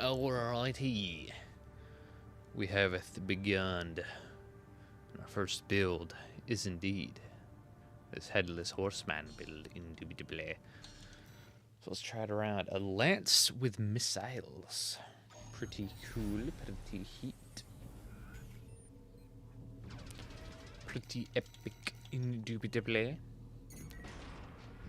Alrighty. We have begun. Our first build is indeed this headless horseman build, indubitably. So let's try it around. A lance with missiles. Pretty cool, pretty heat. Pretty epic, indubitably.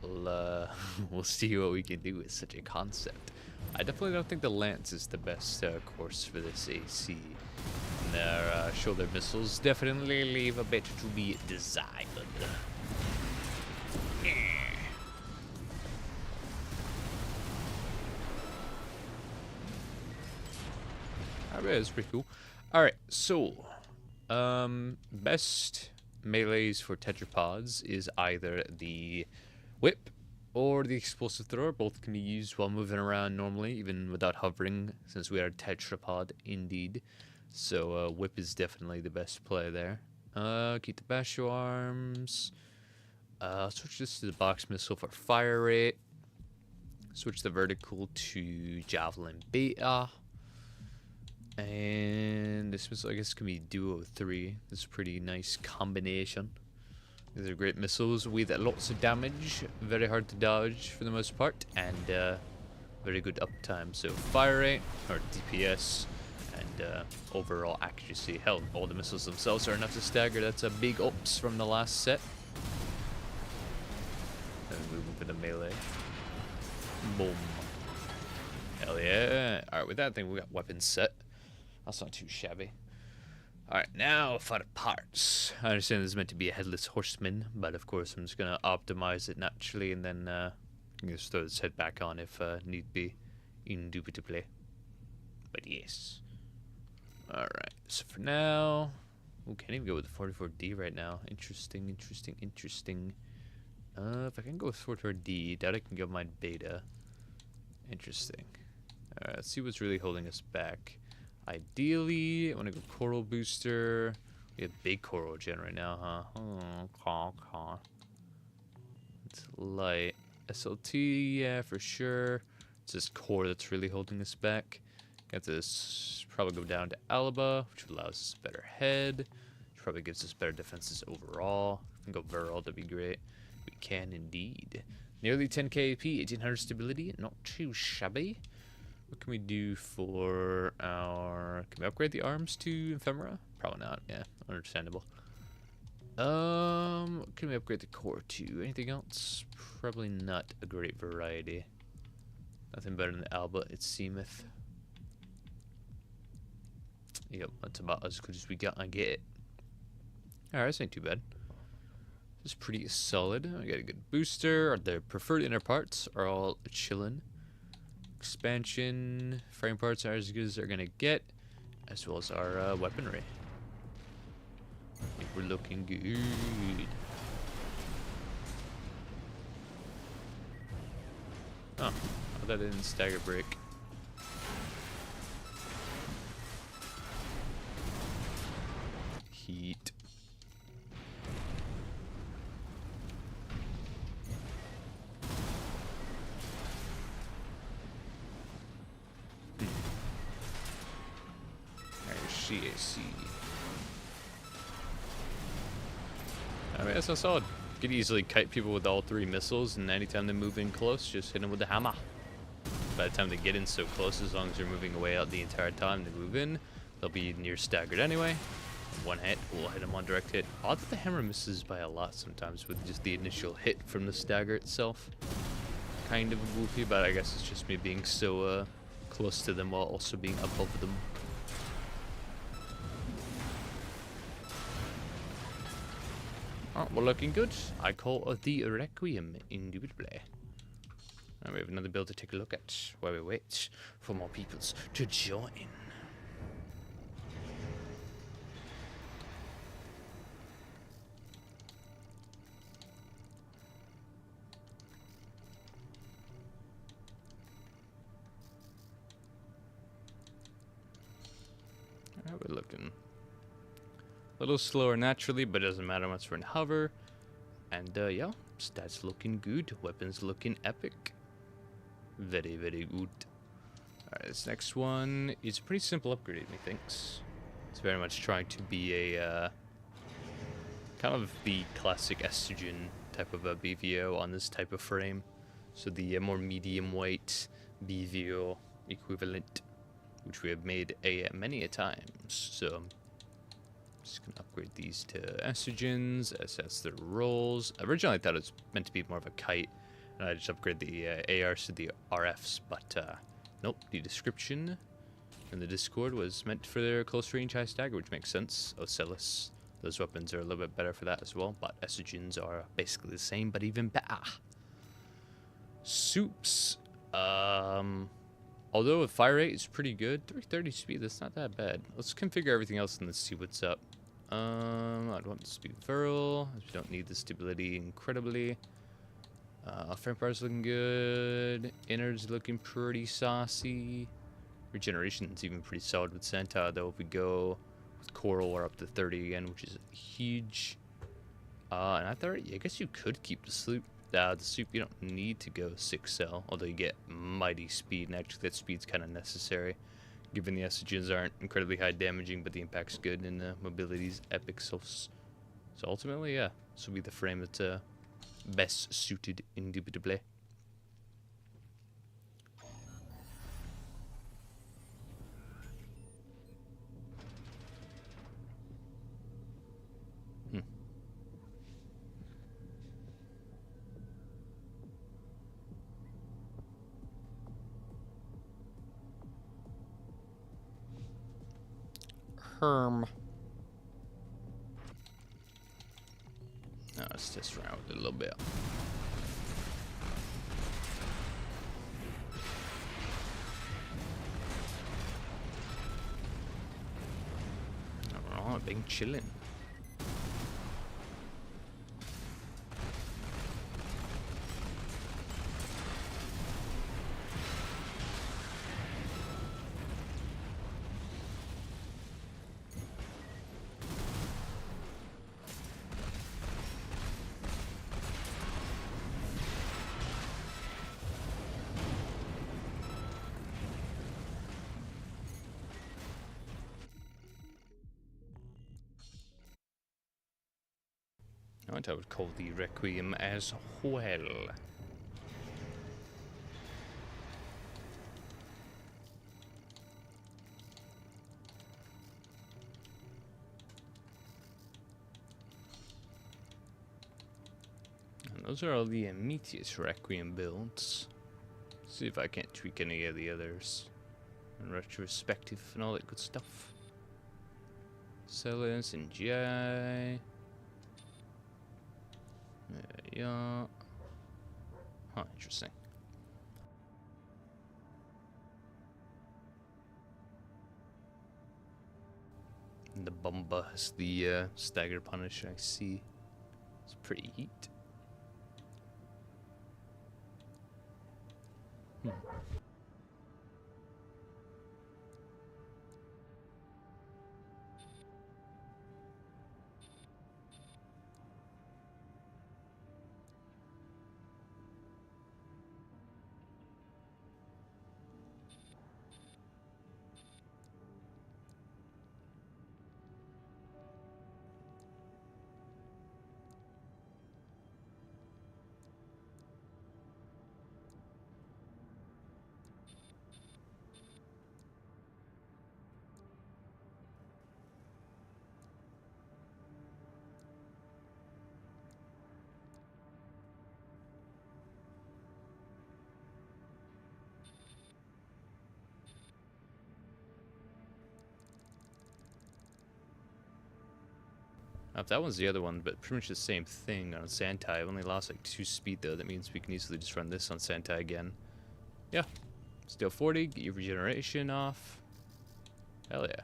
We'll see what we can do with such a concept. I definitely don't think the lance is the best course for this AC. And their shoulder missiles definitely leave a bit to be desired. Alright, that's pretty cool. Alright, so best melees for tetrapods is either the whip or the explosive thrower. Both can be used while moving around normally, even without hovering, since we are a tetrapod indeed. So whip is definitely the best play there. Keep the basho arms. Switch this to the box missile for fire rate. Switch the vertical to javelin beta. And this missile, I guess, can be duo 3. This is a pretty nice combination. These are great missiles with lots of damage, very hard to dodge for the most part, and very good uptime. So fire rate, or DPS, and overall accuracy. Hell, all the missiles themselves are enough to stagger. That's a big ups from the last set. Then we move into melee. Boom. Hell yeah. Alright, with that thing, we got weapons set. That's not too shabby. Alright, now for the parts. I understand this is meant to be a headless horseman, but of course I'm just going to optimize it naturally and then just throw this head back on if need be, indubitably. But yes. Alright, so for now... Oh, can't even go with the 44D right now. Interesting, interesting, interesting. If I can go with 44D, doubt I can go my beta. Interesting. Alright, let's see what's really holding us back. Ideally, I want to go coral booster. We have big coral gen right now, huh? It's light. SLT, yeah, for sure. It's this core that's really holding us back. Got this, probably go down to Alaba, which allows us a better head. Which probably gives us better defenses overall. If we can go Viral, that'd be great. We can indeed. Nearly 10k AP, 1800 stability, not too shabby. What can we do for our... Can we upgrade the arms to ephemera? Probably not, yeah, understandable. What can we upgrade the core to? Anything else? Probably not a great variety. Nothing better than the Alba, it seemeth. Yep, that's about as good as we got. I get it. Alright, this ain't too bad. This is pretty solid. I got a good booster. The preferred inner parts are all chillin'. Expansion, frame parts are as good as they're gonna get, as well as our weaponry. I think we're looking good. Oh, I thought I didn't stagger break. Heat. I see. I mean, that's not solid. You could easily kite people with all 3 missiles, and anytime they move in close, just hit them with the hammer. By the time they get in so close, as long as they're moving away out the entire time they move in, they'll be near staggered anyway. One hit will hit them on direct hit. Odd that the hammer misses by a lot sometimes with just the initial hit from the stagger itself. Kind of goofy, but I guess it's just me being so close to them while also being above them. Alright, we're looking good. I call the Requiem indubitably. And we have another build to take a look at while we wait for more peoples to join. Alright, we're looking a little slower naturally, but it doesn't matter once we're in hover. And yeah, stats looking good, weapons looking epic. Very, very good. Alright, this next one is a pretty simple upgrade, methinks. It's very much trying to be a kind of the classic estrogen type of a BVO on this type of frame. So the more medium weight BVO equivalent, which we have made many a times. So I'm just gonna upgrade these to estrogens as that's their roles. Originally I thought it was meant to be more of a kite, and I just upgrade the ARs to the RFs, but nope, the description in the Discord was meant for their close range high stagger, which makes sense. Ocellus, those weapons are a little bit better for that as well, but estrogens are basically the same, but even better. Soups, although with fire rate is pretty good, 330 speed, that's not that bad. Let's configure everything else and let's see what's up. I'd want the speed virile, as we don't need the stability incredibly. Frame power's looking good. Innards looking pretty saucy. Regeneration's even pretty solid with Santa, though if we go with Coral, we're up to 30 again, which is huge. And I thought, yeah, I guess you could keep the soup. The soup, you don't need to go 6 cell, although you get mighty speed, and actually that speed's kind of necessary, given the estrogens aren't incredibly high damaging, but the impact's good and the mobility's epic. So ultimately, yeah, this will be the frame that's best suited indubitably. Herm. Now let's test around with it a little bit. Alright, being chillin'. I would call the Requiem as well. And those are all the immediate Requiem builds. See if I can't tweak any of the others. And retrospective and all that good stuff. Celis and GI. Yeah. Huh, interesting. And the Bumba has the stagger punish, I see. It's pretty heat. If that one's the other one, but pretty much the same thing on Santai. I've only lost like 2 speed though. That means we can easily just run this on Santai again. Yeah. Still 40, get your regeneration off. Hell yeah.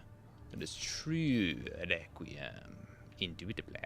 It is true Requiem. Indubitably.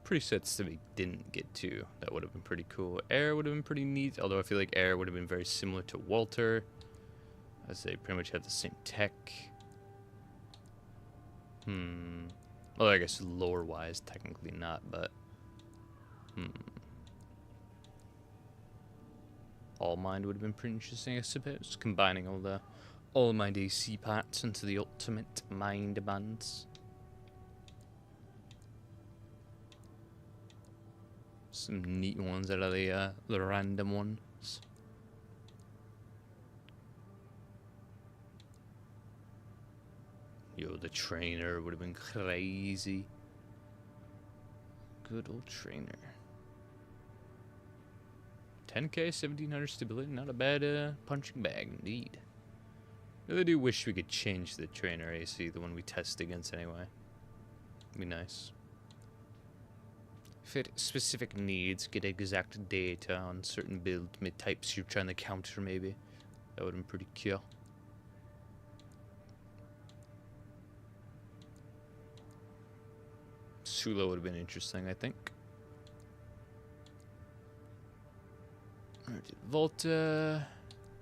Presets that we didn't get to that would have been pretty cool. Air would have been pretty neat, although I feel like Air would have been very similar to Walter, as they pretty much have the same tech. Well, I guess lore wise technically not, but All Mind would have been pretty interesting, I suppose, combining all Mind AC parts into the ultimate Mind bands. Some neat ones out of the random ones. Yo, the trainer would have been crazy. Good old trainer. 10k, 1700 stability, not a bad punching bag indeed. Really do wish we could change the trainer AC, the one we test against anyway. Be nice. Fit specific needs, get exact data on certain build types you're trying to counter maybe. That would have been pretty cool. Sula would have been interesting, I think. Volta,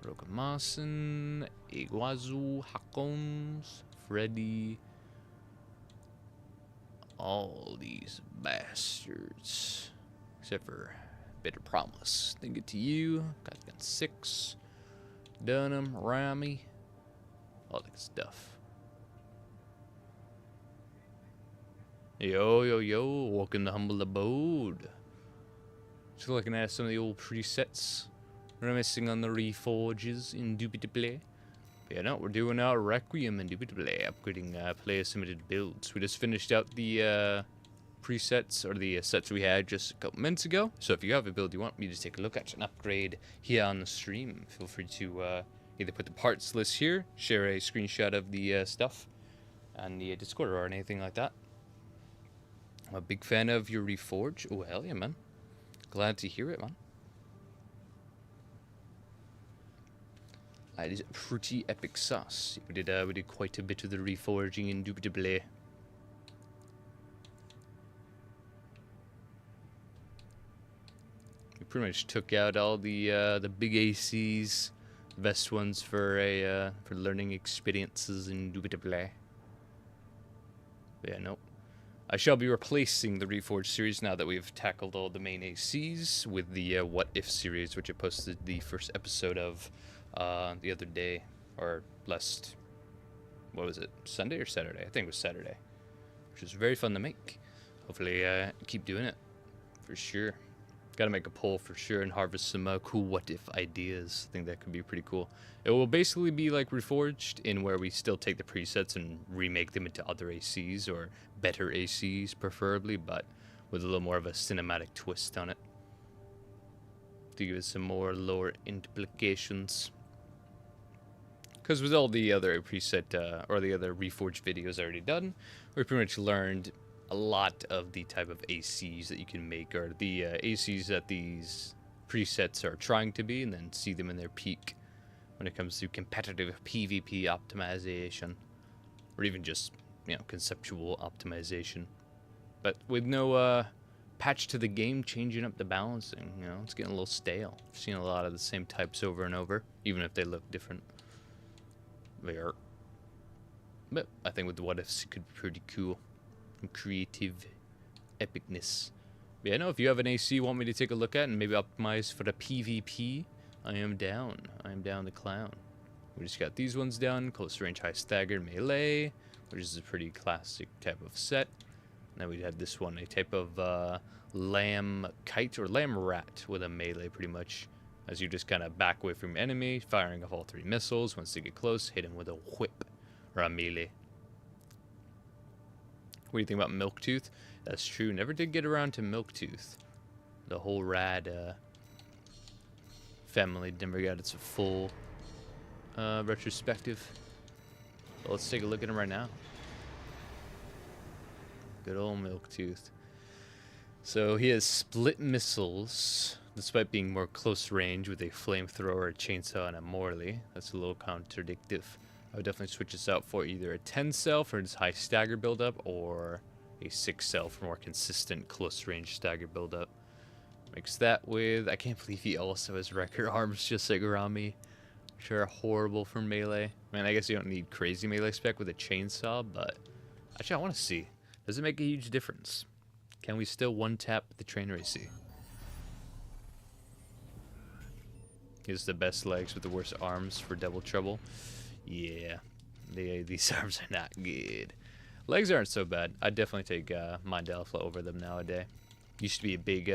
Rokamasen, Iguazu, Hakons, Freddy. All these bastards. Except for Bitter Promise. Then get to you. Got 6. Dunham, Rami. All that stuff. Yo, yo, yo. Welcome to Humble Abode. Just looking at some of the old presets. Reminiscing on the Reforges, indubitably. But yeah, no, we're doing our Requiem, indubitably. Upgrading player submitted builds. We just finished out the presets, or the sets we had just a couple minutes ago. So if you have a build you want me to take a look at and upgrade here on the stream, feel free to either put the parts list here, share a screenshot of the stuff on the Discord or anything like that. I'm a big fan of your Reforge. Oh, hell yeah, man. Glad to hear it, man. That is pretty epic sauce. We did quite a bit of the reforging, indubitably. We pretty much took out all the big ACs, best ones for learning experiences, indubitably. But yeah, no. I shall be replacing the Reforged series now that we've tackled all the main ACs with the What If series, which I posted the first episode of the other day, or last, what was it, Sunday or Saturday? I think it was Saturday, which was very fun to make. Hopefully keep doing it, for sure. Gotta make a poll for sure and harvest some cool what if ideas. I think that could be pretty cool. It will basically be like Reforged, in where we still take the presets and remake them into other ACs, or better ACs preferably, but with a little more of a cinematic twist on it, to give it some more lore implications. Because with all the other preset, or the other Reforged videos already done, we pretty much learned a lot of the type of ACs that you can make, or the ACs that these presets are trying to be, and then see them in their peak when it comes to competitive PvP optimization, or even just, you know, conceptual optimization. But with no patch to the game changing up the balancing, you know, it's getting a little stale. I've seen a lot of the same types over and over, even if they look different. They are. But I think with the what ifs, it could be pretty cool. Creative epicness. But yeah, no, if you have an AC you want me to take a look at and maybe optimize for the PvP, I am down. I am down the clown. We just got these ones down. Close range, high staggered melee, which is a pretty classic type of set. Then we had this one, a type of lamb kite or lamb rat with a melee, pretty much. As you just kind of back away from enemy, firing off all 3 missiles. Once they get close, hit him with a whip or a melee. What do you think about Milktooth? That's true. Never did get around to Milktooth. The whole rad family never got its full retrospective. But let's take a look at him right now. Good old Milktooth. So he has split missiles, despite being more close range with a flamethrower, a chainsaw, and a morley. That's a little contradictive. I would definitely switch this out for either a 10 cell for its high stagger buildup, or a 6 cell for more consistent close range stagger buildup. Mix that with, I can't believe he also has record arms just like Rami, which are horrible for melee. Man, I guess you don't need crazy melee spec with a chainsaw, but actually I want to see. Does it make a huge difference? Can we still one-tap the train racy? Here's the best legs with the worst arms for Devil Trouble. Yeah, these arms are not good. Legs aren't so bad. I'd definitely take Mind Alpha over them nowadays. Used to be a big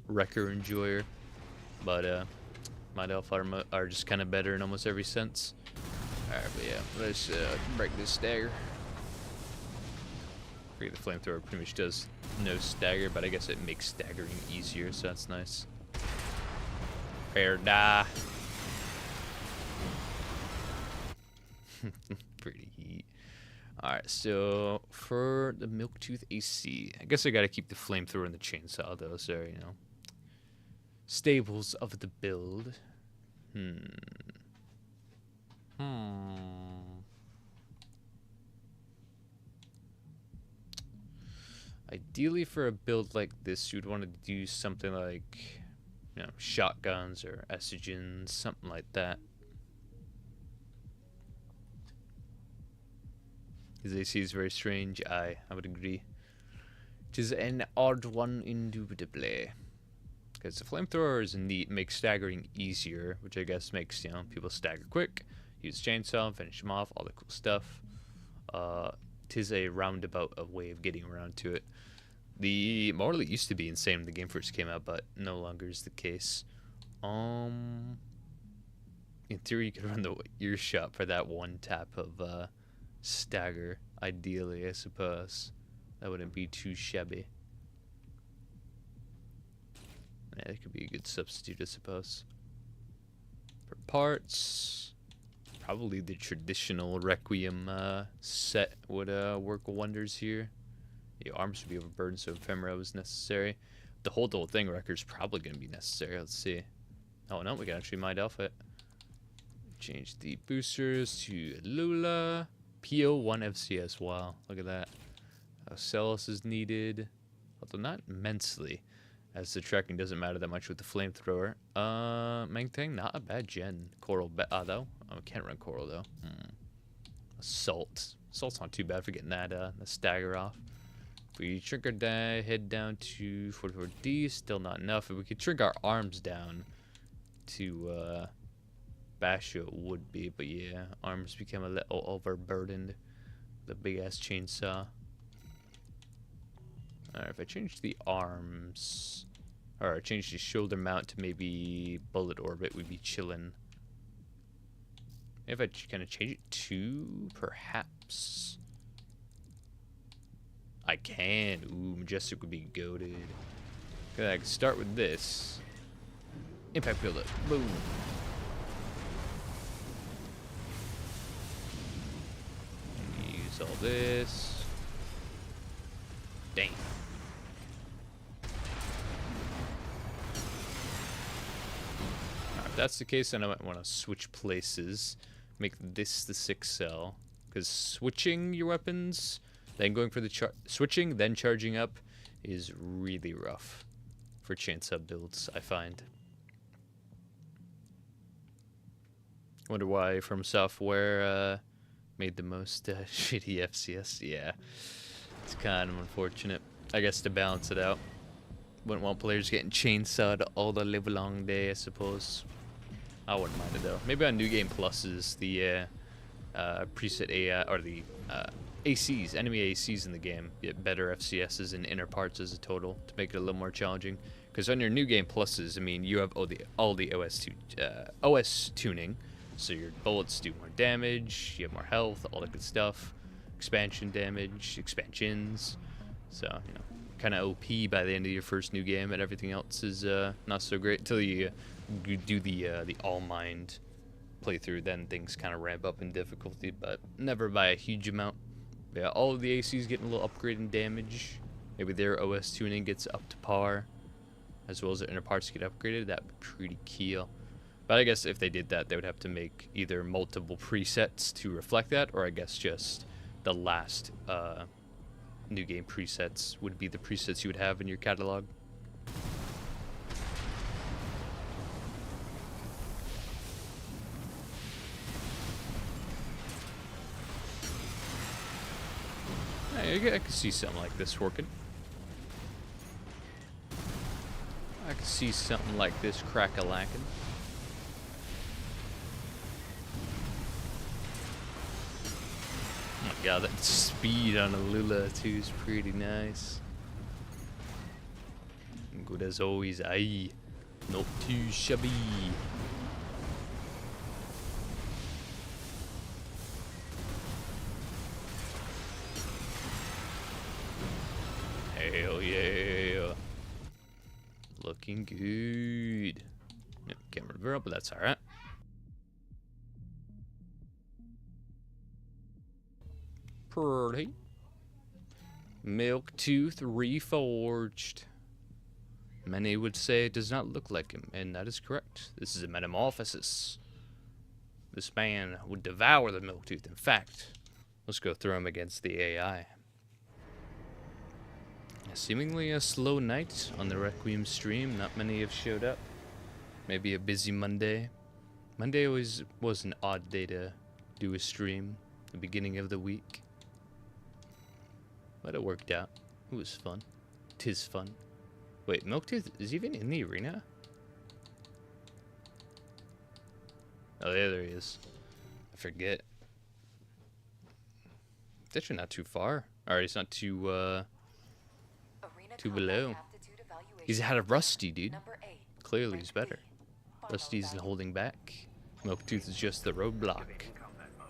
Wrecker enjoyer, but Mind Alpha are just kind of better in almost every sense. Alright, but yeah, let's break this stagger. I forget the flamethrower pretty much does no stagger, but I guess it makes staggering easier, so that's nice. Prepare die. Pretty heat. Alright, so for the Milktooth AC, I guess I gotta keep the flamethrower and the chainsaw though, so you know. Stables of the build. Ideally, for a build like this, you'd want to do something like, you know, shotguns or estrogens, something like that. His AC is very strange. I would agree. It is an odd one, indubitably. Because the flamethrower is neat, makes staggering easier, which I guess makes, you know, people stagger quick. Use chainsaw, finish them off, all the cool stuff. Tis a roundabout way of getting around to it. The Morley used to be insane when the game first came out, but no longer is the case. In theory, you could run the earshot for that one tap of stagger. Ideally, I suppose that wouldn't be too shabby. Yeah, it could be a good substitute, I suppose. For parts, probably the traditional Requiem set would work wonders here. The arms would be overburdened, so ephemera was necessary. The whole thing record is probably going to be necessary. Let's see. Oh no, we can actually Mind Alpha it. Change the boosters to Lula. PO1 FCS. Wow, look at that. Celis is needed, although not immensely, as the tracking doesn't matter that much with the flamethrower. Mangtang, not a bad gen. Coral, though. Oh, can't run Coral though. Assault. Assault's not too bad for getting that the stagger off. If we shrink our head down to 44D, still not enough. If we could shrink our arms down to Basho, it would be, but yeah, arms become a little overburdened. The big ass chainsaw. Alright, if I change the arms, or I change the shoulder mount to maybe bullet orbit, we'd be chillin'. If I kind of change it to, perhaps. I can. Ooh, Majestic would be goated. Okay, I can start with this. Impact buildup. Boom. Use all this. Dang. Alright, if that's the case, then I might want to switch places. Make this the 6 cell. Because switching your weapons, then going for the switching, then charging up is really rough for chainsaw builds, I find. Wonder why From Software made the most shitty FCS. Yeah, it's kind of unfortunate. I guess to balance it out. Wouldn't want players getting chainsawed all the live long day, I suppose. I wouldn't mind it though. Maybe on New Game Pluses, the preset AI or the ACs, enemy ACs in the game, get better FCSs and inner parts as a total to make it a little more challenging. Because on your new game pluses, I mean, you have all the OS tuning, so your bullets do more damage, you have more health, all that good stuff, expansion damage, expansions. So you know, kind of OP by the end of your first new game, and everything else is not so great until you do the all mind playthrough. Then things kind of ramp up in difficulty, but never by a huge amount. Yeah, all of the ACs getting a little upgrade in damage. Maybe their OS tuning gets up to par, as well as their inner parts get upgraded. That would be pretty cool. But I guess if they did that, they would have to make either multiple presets to reflect that, or I guess just the last new game presets would be the presets you would have in your catalog. I can see something like this working. I can see something like this crack-a-lacking. Oh my god, that speed on a Lula too is pretty nice. Good as always, aye. Not too shabby. Hell yeah. Looking good. Nope, can't move her up, but that's alright. Pretty. Milk Tooth reforged. Many would say it does not look like him, and that is correct. This is a metamorphosis. This man would devour the Milk Tooth. In fact, let's go throw him against the AI. Seemingly a slow night on the Requiem stream. Not many have showed up. Maybe a busy Monday. Monday always was an odd day to do a stream. The beginning of the week. But it worked out. It was fun. 'Tis fun. Wait, Milktooth is even in the arena? Oh yeah, there he is. I forget. It's actually not too far. Alright, it's not too below. He's ahead of Rusty, dude. Clearly he's better. Rusty's holding back. Milktooth is just the roadblock.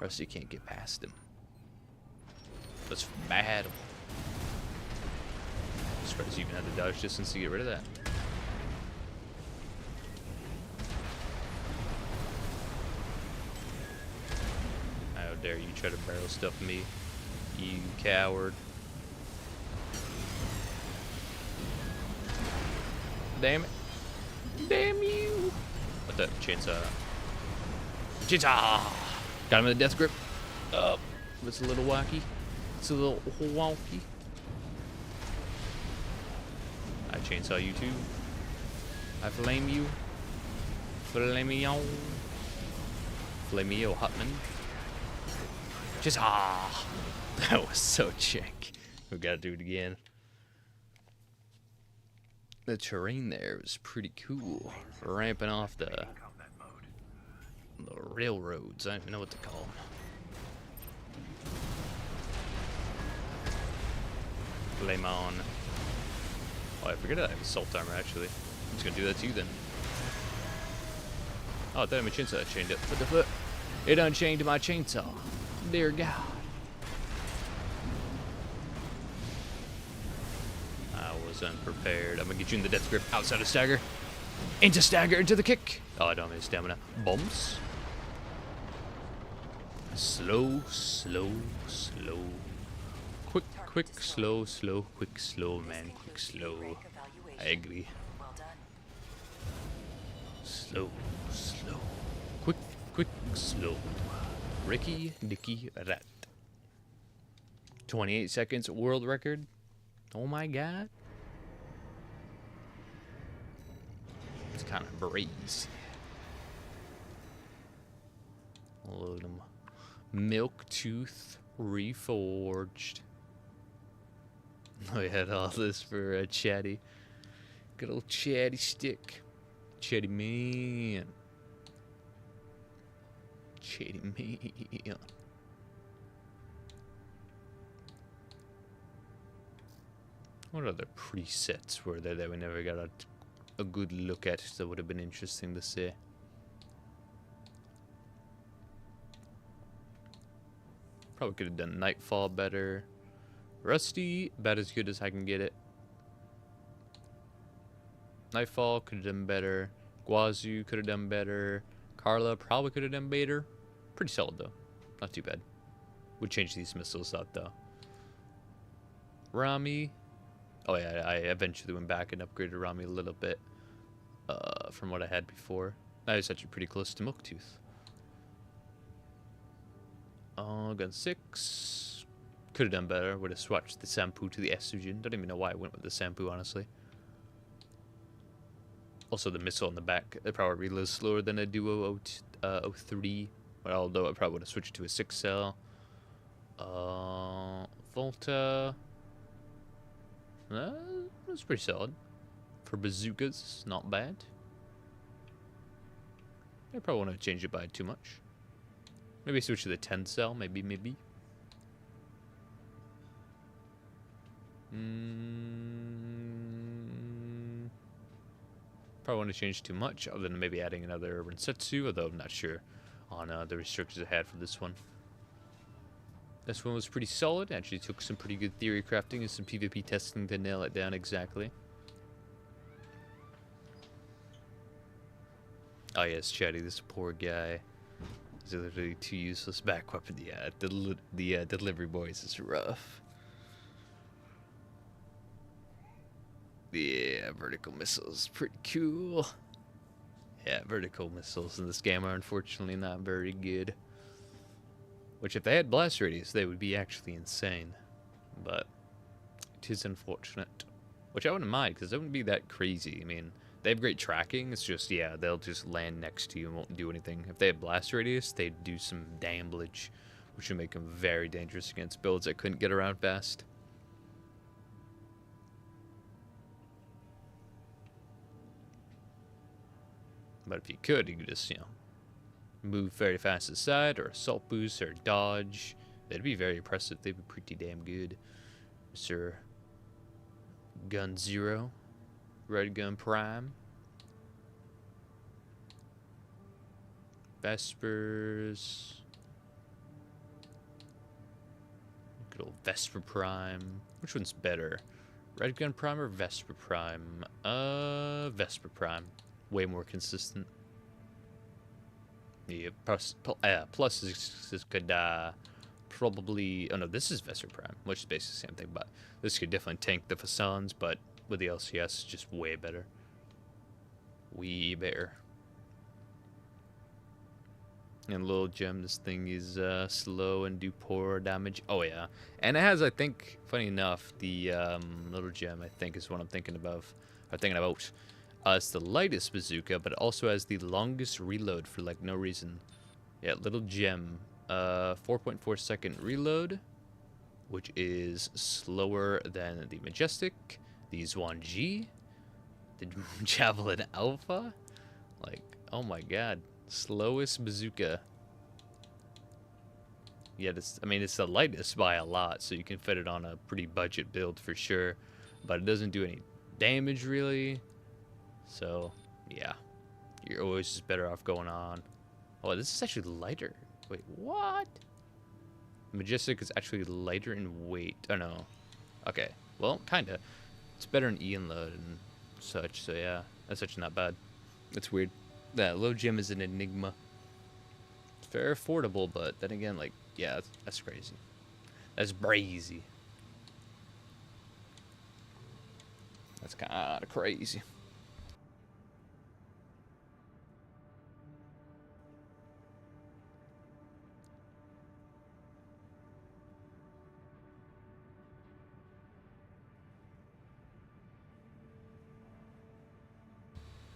Rusty can't get past him. Let's battle. I'm surprised you even had the dodge distance to get rid of that. How dare you try to barrel stuff me, you coward. Damn it. Damn you. What the chainsaw? Chainsaw! Got him in the death grip. Up. It's a little wacky. It's a little wonky. I chainsaw you too. I flame you. Flameo. Flameo Hutman. Chainsaw! That was so chick. We gotta do it again. The terrain there was pretty cool. Ramping off the railroads. I don't even know what to call them. Flame on. Oh, I forget I have assault armor actually. I'm just gonna do that to you then. Oh, I thought my chainsaw chained up. What the fuck? It unchained my chainsaw. Dear God. Unprepared. I'm gonna get you in the death grip. Outside of stagger. Into stagger. Into the kick. Oh, I don't have any stamina. Bumps. Slow, slow, slow. Quick, quick, slow, slow, quick, slow, man. Quick, slow. I agree. Slow, slow. Quick, quick, slow. Ricky, Dicky, Rat. 28 seconds world record. Oh my God. It's kind of breeze. Load them. Milktooth reforged. We had all this for a chatty. Good old chatty stick. Chatty man. Chatty man. What other presets were there that we never got a good look at that would have been interesting to see? Probably could have done Nightfall better. Rusty, about as good as I can get it. Nightfall could have done better. Guazu could have done better. Carla probably could have done better. Pretty solid though. Not too bad. Would change these missiles out though. Rami. Oh yeah, I eventually went back and upgraded Rami a little bit. From what I had before. I was actually pretty close to Milktooth. Gun 6. Could have done better. Would have swatched the Sampu to the Estrogen. Don't even know why I went with the Sampu, honestly. Also, the missile in the back. It probably reloads slower than a Duo 03. Although I probably would have switched to a 6-cell. Volta. That's pretty solid. For bazookas, not bad. I probably want to change it by too much. Maybe switch to the 10-cell, maybe. Probably want to change too much, other than maybe adding another Rensetsu, although I'm not sure on the restrictions I had for this one. This one was pretty solid. Actually took some pretty good theory crafting and some PvP testing to nail it down exactly. Oh yes, Chatty, this poor guy. He's literally too useless back weapon. Yeah, the delivery boys is rough. Yeah, vertical missiles, pretty cool. Yeah, vertical missiles in this game are unfortunately not very good. Which, if they had blast radius, they would be actually insane. But it is unfortunate. Which I wouldn't mind, because it wouldn't be that crazy. I mean, they have great tracking. It's just, yeah, they'll just land next to you and won't do anything. If they had blast radius, they'd do some damage, which would make them very dangerous against builds that couldn't get around fast. But if you could just, you know, move very fast aside, or assault boost, or dodge. That'd be very impressive. They'd be pretty damn good. Mr. Gun 0. Red Gun Prime. Vespers. Good old Vesper Prime. Which one's better? Red Gun Prime or Vesper Prime? Vesper Prime. Way more consistent. Yeah, plus this could probably... Oh no, this is Vesper Prime, which is basically the same thing, but this could definitely tank the facades, but with the LCS, it's just way better. Way better. And Little Gem, this thing is slow and do poor damage. Oh yeah, and it has, I think, funny enough, the Little Gem, I think, is what I'm thinking about. It's the lightest bazooka, but it also has the longest reload for like no reason. Yeah, Little Gem, 4.4 second reload, which is slower than the Majestic, the Zwanji, the Javelin Alpha. Like, oh my god, slowest bazooka. Yeah, I mean, it's the lightest by a lot, so you can fit it on a pretty budget build for sure, but it doesn't do any damage really. So, yeah, you're always just better off going on. Oh, this is actually lighter. Wait, what? Majestic is actually lighter in weight. Oh, no. Okay, well, kind of. It's better in Ian load and such, so yeah, that's actually not bad. It's weird. That low gem is an enigma. It's very affordable, but then again, like, yeah, that's crazy. That's brazy. That's kind of crazy.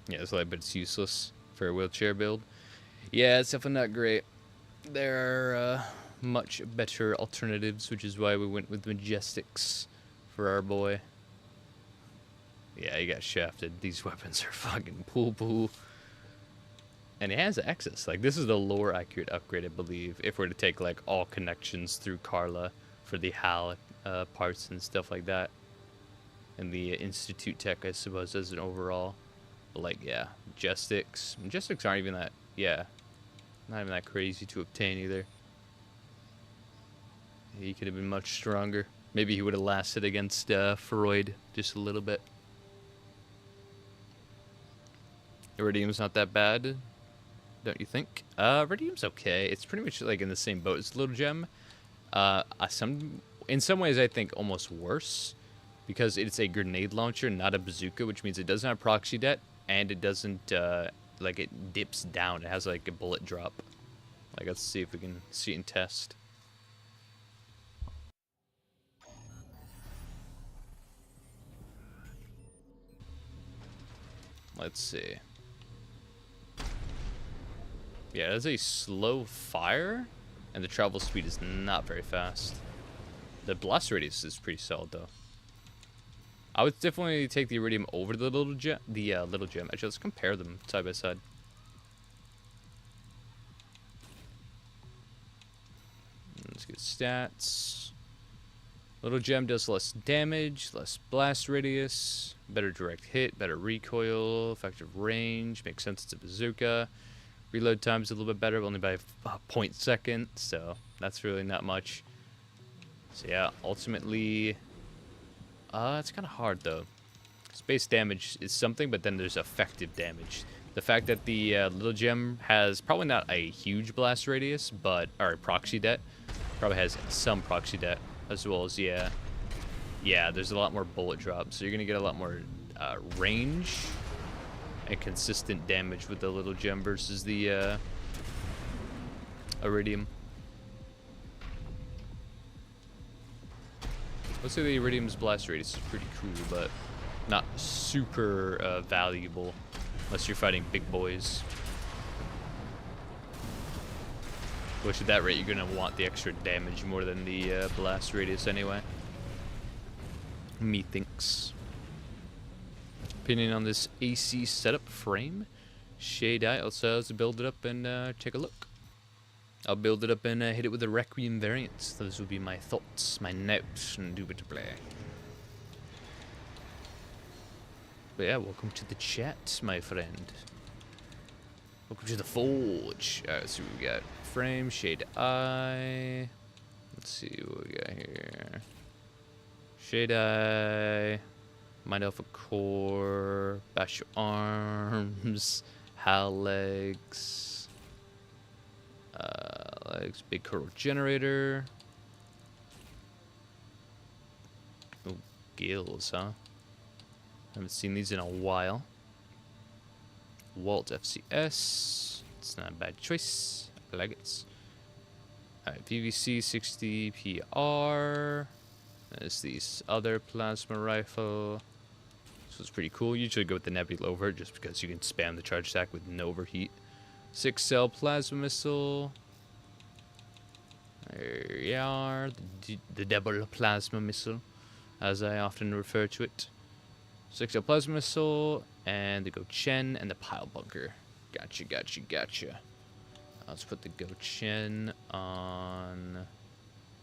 Yeah, it's like, but it's useless for a wheelchair build. Yeah, it's definitely not great. There are much better alternatives, which is why we went with Majestics for our boy. Yeah, he got shafted. These weapons are fucking poo-poo. And it has access. Like, this is the lower accurate upgrade, I believe, if we're to take, like, all connections through Carla for the HAL parts and stuff like that. and the Institute Tech, I suppose, as an overall. But, like, yeah, Majestics. Majestics aren't even that, yeah, not even that crazy to obtain either. He could have been much stronger. Maybe he would have lasted against Freud just a little bit. Iridium's not that bad, don't you think? Iridium's okay. It's pretty much like in the same boat as Little Gem. In some ways, I think almost worse, because it's a grenade launcher, not a bazooka, which means it doesn't have proxy det, and it doesn't like it dips down. It has like a bullet drop. Like, let's see if we can see it in test. Let's see. Yeah, it has a slow fire, and the travel speed is not very fast. The blast radius is pretty solid, though. I would definitely take the Iridium over the Little Gem. Little Gem. Actually, let's compare them side by side. Let's get stats. Little Gem does less damage, less blast radius, better direct hit, better recoil, effective range. Makes sense, it's a bazooka. Reload time's a little bit better, only by a 0.2 second, so that's really not much. So yeah, ultimately, it's kind of hard though. Space damage is something, but then there's effective damage. The fact that the Little Gem has probably not a huge blast radius, or proxy det, probably has some proxy det, as well as, yeah, there's a lot more bullet drop, so you're gonna get a lot more range and consistent damage with the Little Gem versus the Iridium. Let's say the Iridium's blast radius is pretty cool, but not super valuable unless you're fighting big boys. Which at that rate, you're gonna want the extra damage more than the blast radius anyway. Methinks. Opinion on this AC setup frame. Shade eye also has to build it up and take a look. I'll build it up and hit it with the Requiem variant. Those will be my thoughts, my notes, and do it to play. But yeah, welcome to the chat, my friend. Welcome to the Forge. Alright, so we got frame, shade eye. Let's see what we got here. Shade eye. Mind Alpha Core, Bash Your Arms, Hal Legs, Big Curl Generator. Oh, Gills, huh? Haven't seen these in a while. Walt FCS, it's not a bad choice. I like it. Alright, PVC 60 PR. There's this other plasma rifle. So it's pretty cool. Usually go with the Nebula over just because you can spam the charge stack with no overheat. 6-cell plasma missile. There you are. The double plasma missile, as I often refer to it. 6-cell plasma missile, and the Go-Chen, and the pile bunker. Gotcha, gotcha, gotcha. Let's put the Go-Chen on...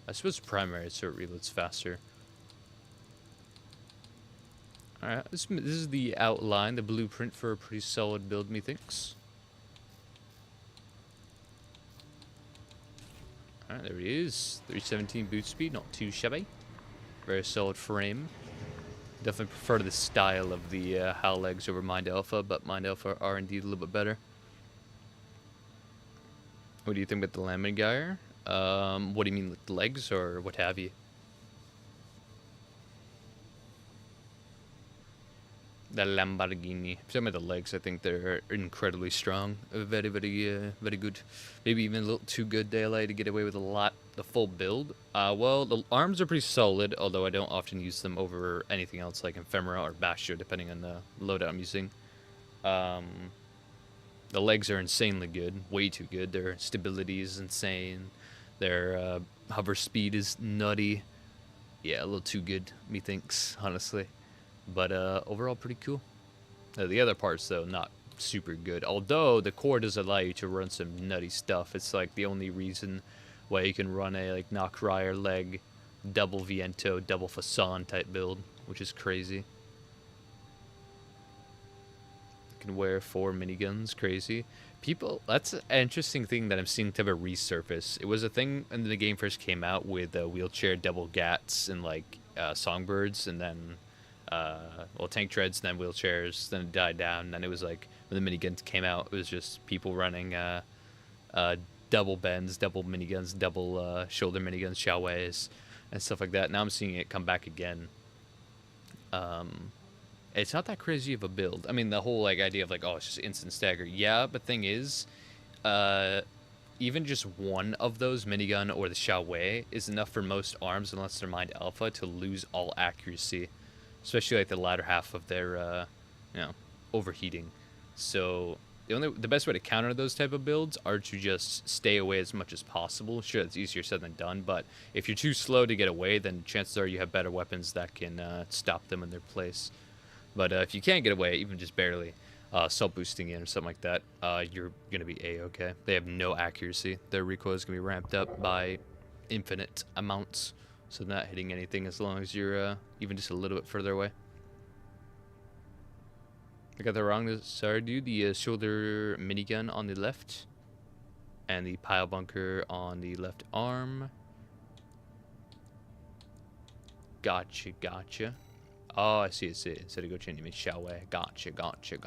I suppose primary, so it reloads faster. Alright, this is the outline, the blueprint for a pretty solid build, methinks. Alright, there he is. 317 boot speed, not too shabby. Very solid frame. Definitely prefer the style of the HAL legs over Mind Alpha, but Mind Alpha are indeed a little bit better. What do you think about the Lammergeier? What do you mean, with legs or what have you? The Lamborghini. Some of the legs, I think they're incredibly strong. Very, very, very good. Maybe even a little too good, Daylight, to get away with the full build. Well, the arms are pretty solid, although I don't often use them over anything else like Ephemera or Bastion, depending on the loadout I'm using. The legs are insanely good. Way too good. Their stability is insane. Their hover speed is nutty. Yeah, a little too good, methinks, honestly. But overall, pretty cool. The other parts, though, not super good. Although the core does allow you to run some nutty stuff. It's like the only reason why you can run a like Knock Ryer leg, double Viento, double Fasan type build. which is crazy. You can wear 4 miniguns, crazy. People, that's an interesting thing that I'm seeing type of resurface. It was a thing when the game first came out with wheelchair double gats and like songbirds, and then well, tank treads, then wheelchairs, then it died down. And then it was like when the miniguns came out, it was just people running double bends, double miniguns, double shoulder miniguns, Xiaoweis, and stuff like that. Now I'm seeing it come back again. It's not that crazy of a build. I mean, the whole like idea of like, oh, it's just instant stagger. Yeah, but thing is, even just one of those, minigun or the Xiaowei, is enough for most arms, unless they're mined alpha, to lose all accuracy, especially like the latter half of their, overheating. So the best way to counter those type of builds are to just stay away as much as possible. Sure, it's easier said than done, but if you're too slow to get away, then chances are you have better weapons that can stop them in their place. But if you can't get away, even just barely, sub boosting in or something like that, you're going to be A-okay. They have no accuracy. Their recoil is going to be ramped up by infinite amounts, so not hitting anything as long as you're even just a little bit further away. I got that wrong. Sorry, dude. The shoulder minigun on the left, and the pile bunker on the left arm. Gotcha, gotcha. Oh, I see. Instead of go change, you mean Xiaowei. Gotcha. Gotcha.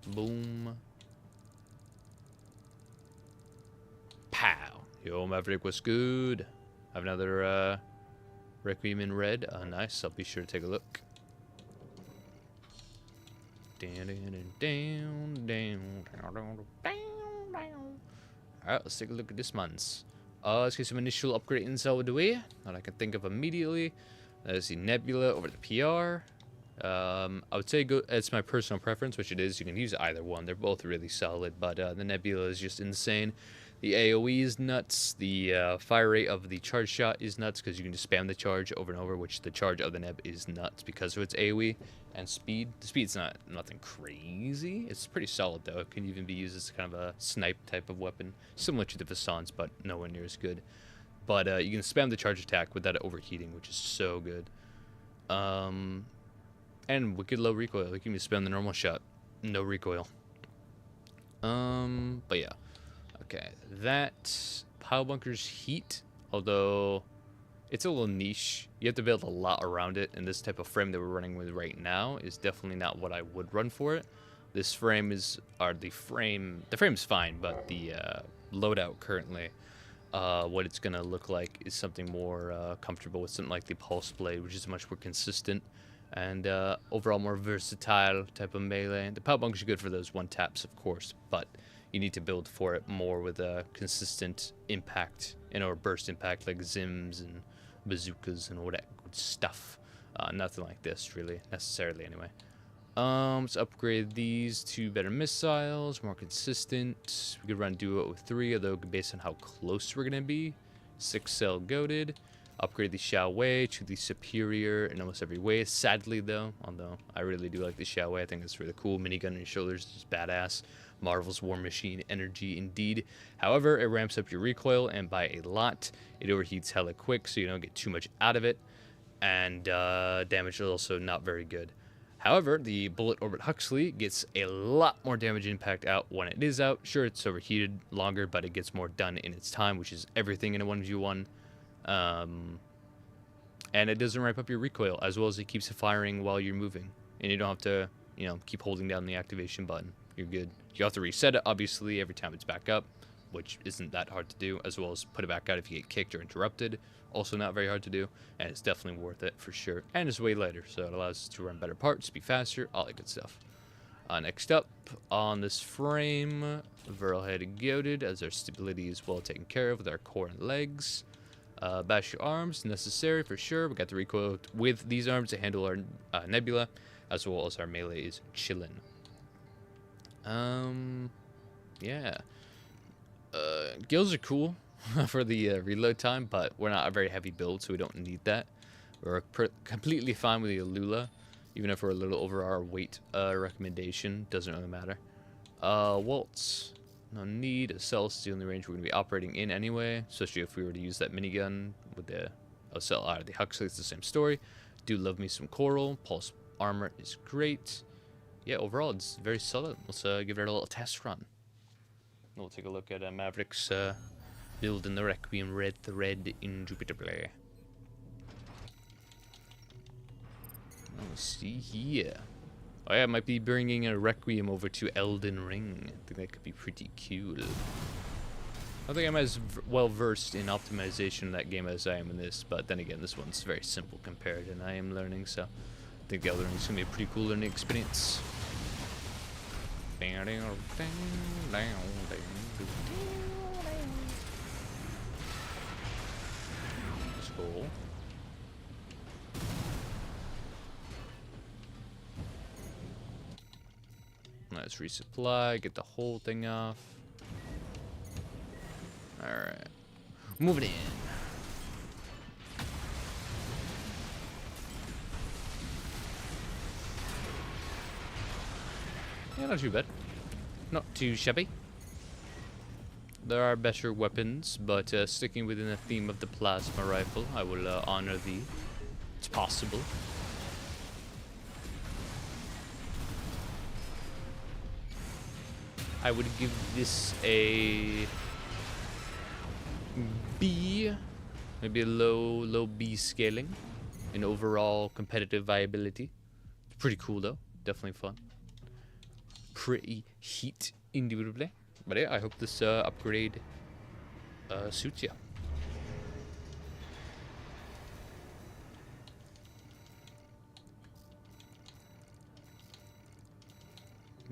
Boom. Pow. Yo, Maverick, what's good? Have another Requiem in red. Nice. I'll be sure to take a look. Alright, let's take a look at this man's. Let's get some initial upgrades out of the way that I can think of immediately. There's the Nebula over the PR. I would say it's my personal preference, which it is. You can use either one. They're both really solid, but the Nebula is just insane. The AoE is nuts. The fire rate of the charge shot is nuts because you can just spam the charge over and over, which the charge of the Neb is nuts because of its AoE and speed. The speed's nothing crazy. It's pretty solid though. It can even be used as kind of a snipe type of weapon, similar to the Vassans, but nowhere near as good. But you can spam the charge attack without it overheating, which is so good. And wicked low recoil. You can just spam the normal shot, no recoil. But yeah. Okay, that pile bunker's heat, although it's a little niche. You have to build a lot around it, and this type of frame that we're running with right now is definitely not what I would run for it. This frame the frame's fine, but the loadout currently, what it's gonna look like is something more comfortable with something like the Pulse Blade, which is much more consistent and overall more versatile type of melee. The pile bunker's good for those one taps, of course, but you need to build for it more with a consistent impact, or burst impact like Zims and bazookas and all that good stuff. Nothing like this, really, necessarily, anyway. Let's upgrade these to better missiles, more consistent. We could run duo with 3, although based on how close we're going to be. 6-cell goated. Upgrade the Xiaowei to the superior in almost every way. Sadly, though, although I really do like the Xiaowei. I think it's really cool. Minigun on your shoulders is just badass. Marvel's War Machine energy indeed. However, it ramps up your recoil, and by a lot. It overheats hella quick, so you don't get too much out of it. And damage is also not very good. However, the Bullet Orbit Huxley gets a lot more damage impact out when it is out. Sure, it's overheated longer, but it gets more done in its time, which is everything in a 1v1. And it doesn't ramp up your recoil, as well as it keeps it firing while you're moving. And you don't have to, keep holding down the activation button. You're good. You have to reset it, obviously, every time it's back up, which isn't that hard to do, as well as put it back out if you get kicked or interrupted. Also not very hard to do, and it's definitely worth it for sure. And it's way lighter, so it allows us to run better parts, be faster, all that good stuff. Next up, on this frame, Verlhead Goated, as our stability is well taken care of with our core and legs. Bash your arms, necessary for sure. We got the recoil with these arms to handle our Nebula, as well as our melee is chillin'. Yeah. Gills are cool for the reload time, but we're not a very heavy build, so we don't need that. We're completely fine with the Alula, even if we're a little over our weight recommendation. Doesn't really matter. Waltz. No need. A cell is the only range we're going to be operating in anyway, especially if we were to use that minigun with the I'll sell out of the Huxley. It's the same story. Do love me some Coral. Pulse armor is great. Yeah, overall it's very solid. Let's give it a little test run. We'll take a look at Maverick's build in the Requiem Red Thread in Jupiter Play. Let's see here. Oh yeah, I might be bringing a Requiem over to Elden Ring. I think that could be pretty cool. I think I'm as well versed in optimization in that game as I am in this, but then again, this one's very simple compared, and I am learning, so I think the Elden Ring's gonna be a pretty cool learning experience. That's cool. Let's resupply, get the whole thing off. Alright. Moving in. Yeah, not too bad. Not too shabby. There are better weapons, but sticking within the theme of the plasma rifle, I will honor thee. It's possible. I would give this a B, maybe a low B scaling in overall competitive viability. It's pretty cool though, definitely fun. Pretty heat indubitably. But yeah, I hope this upgrade suits you.